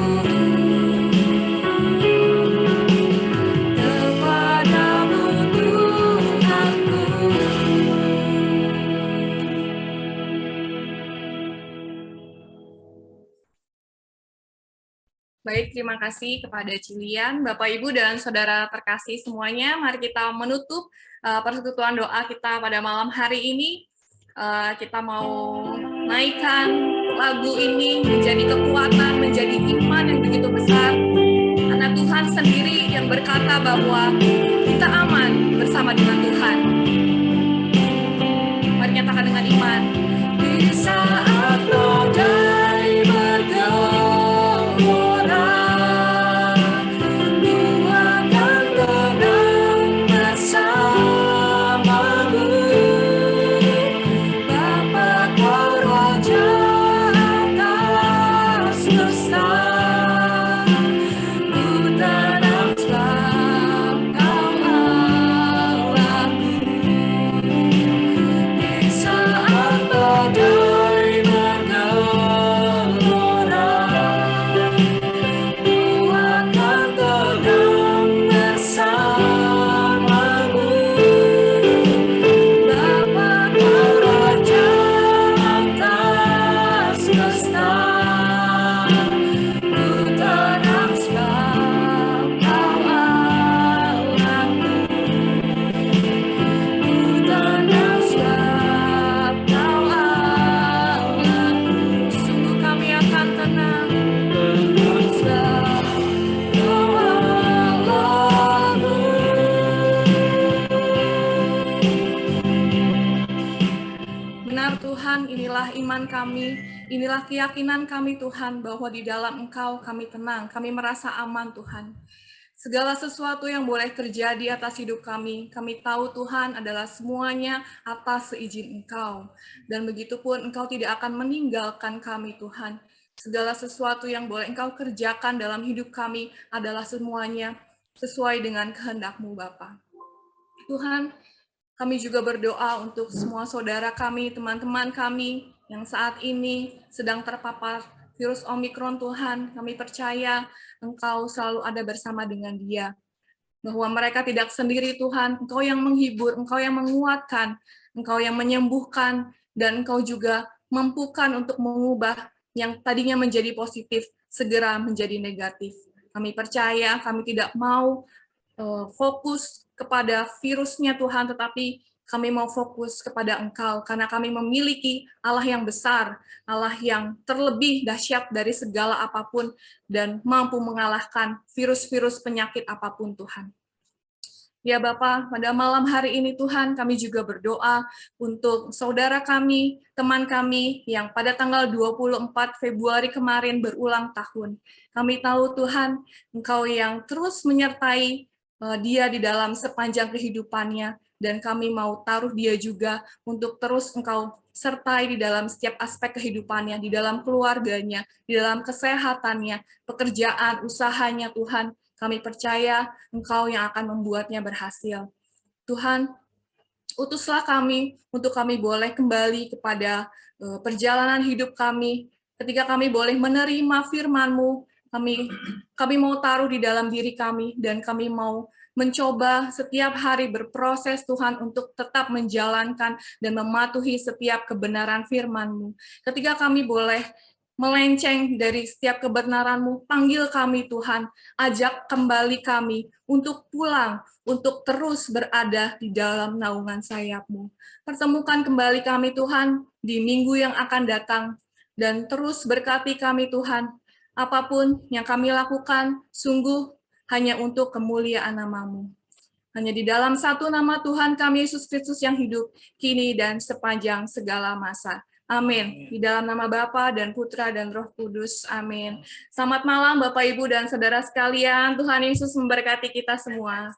[SPEAKER 2] kepadamu, Tuhanku.
[SPEAKER 1] Baik, terima kasih kepada Cilian, Bapak, Ibu, dan Saudara terkasih semuanya. Mari kita menutup persekutuan doa kita pada malam hari ini. Kita mau naikkan lagu ini menjadi kekuatan, menjadi iman yang begitu besar. Karena Tuhan sendiri yang berkata bahwa kita aman bersama dengan Tuhan. Mari nyatakan dengan iman.
[SPEAKER 2] Di saat badai bergelora, ku akan tenang bersama-Mu. Bapa, Kau Raja atas semesta, ku tenang sebab Kau Allahku. Di saat badai bergelora, ku akan tenang bersama-Mu. Bapa, Kau Raja atas semesta, ku tenang sebab Kau Allahku. Ku tenang sebab Kau Allahku.
[SPEAKER 1] Sungguh kami akan tenang.
[SPEAKER 2] Tenang sebab Kau Allahku.
[SPEAKER 1] Benar Tuhan, inilah iman kami, inilah keyakinan kami Tuhan, bahwa di dalam Engkau kami tenang, kami merasa aman Tuhan. Segala sesuatu yang boleh terjadi atas hidup kami tahu Tuhan adalah semuanya atas seizin Engkau. Dan begitupun Engkau tidak akan meninggalkan kami Tuhan. Segala sesuatu yang boleh Engkau kerjakan dalam hidup kami adalah semuanya sesuai dengan kehendak-Mu Bapa. Tuhan, kami juga berdoa untuk semua saudara kami, teman-teman kami yang saat ini sedang terpapar virus Omikron Tuhan. Kami percaya Engkau selalu ada bersama dengan dia. Bahwa mereka tidak sendiri Tuhan, Engkau yang menghibur, Engkau yang menguatkan, Engkau yang menyembuhkan, dan Engkau juga mampukan untuk mengubah yang tadinya menjadi positif, segera menjadi negatif. Kami percaya, kami tidak mau fokus kepada virusnya Tuhan, tetapi kami mau fokus kepada Engkau, karena kami memiliki Allah yang besar, Allah yang terlebih dahsyat dari segala apapun, dan mampu mengalahkan virus-virus penyakit apapun Tuhan. Ya Bapa, pada malam hari ini Tuhan, kami juga berdoa untuk saudara kami, teman kami yang pada tanggal 24 Februari kemarin berulang tahun. Kami tahu Tuhan, Engkau yang terus menyertai dia di dalam sepanjang kehidupannya, dan kami mau taruh dia juga untuk terus Engkau sertai di dalam setiap aspek kehidupannya, di dalam keluarganya, di dalam kesehatannya, pekerjaan, usahanya Tuhan. Kami percaya Engkau yang akan membuatnya berhasil. Tuhan, utuslah kami untuk kami boleh kembali kepada perjalanan hidup kami, ketika kami boleh menerima firman-Mu, kami mau taruh di dalam diri kami, dan kami mau mencoba setiap hari berproses Tuhan untuk tetap menjalankan dan mematuhi setiap kebenaran firman-Mu. Ketika kami boleh melenceng dari setiap kebenaran-Mu, panggil kami Tuhan, ajak kembali kami untuk pulang, untuk terus berada di dalam naungan sayap-Mu. Pertemukan kembali kami Tuhan di minggu yang akan datang, dan terus berkati kami Tuhan. Apapun yang kami lakukan, sungguh hanya untuk kemuliaan nama-Mu. Hanya di dalam satu nama Tuhan kami, Yesus Kristus yang hidup, kini dan sepanjang segala masa. Amin. Di dalam nama Bapa dan Putra dan Roh Kudus. Amin. Selamat malam Bapak, Ibu, dan Saudara sekalian. Tuhan Yesus memberkati kita semua.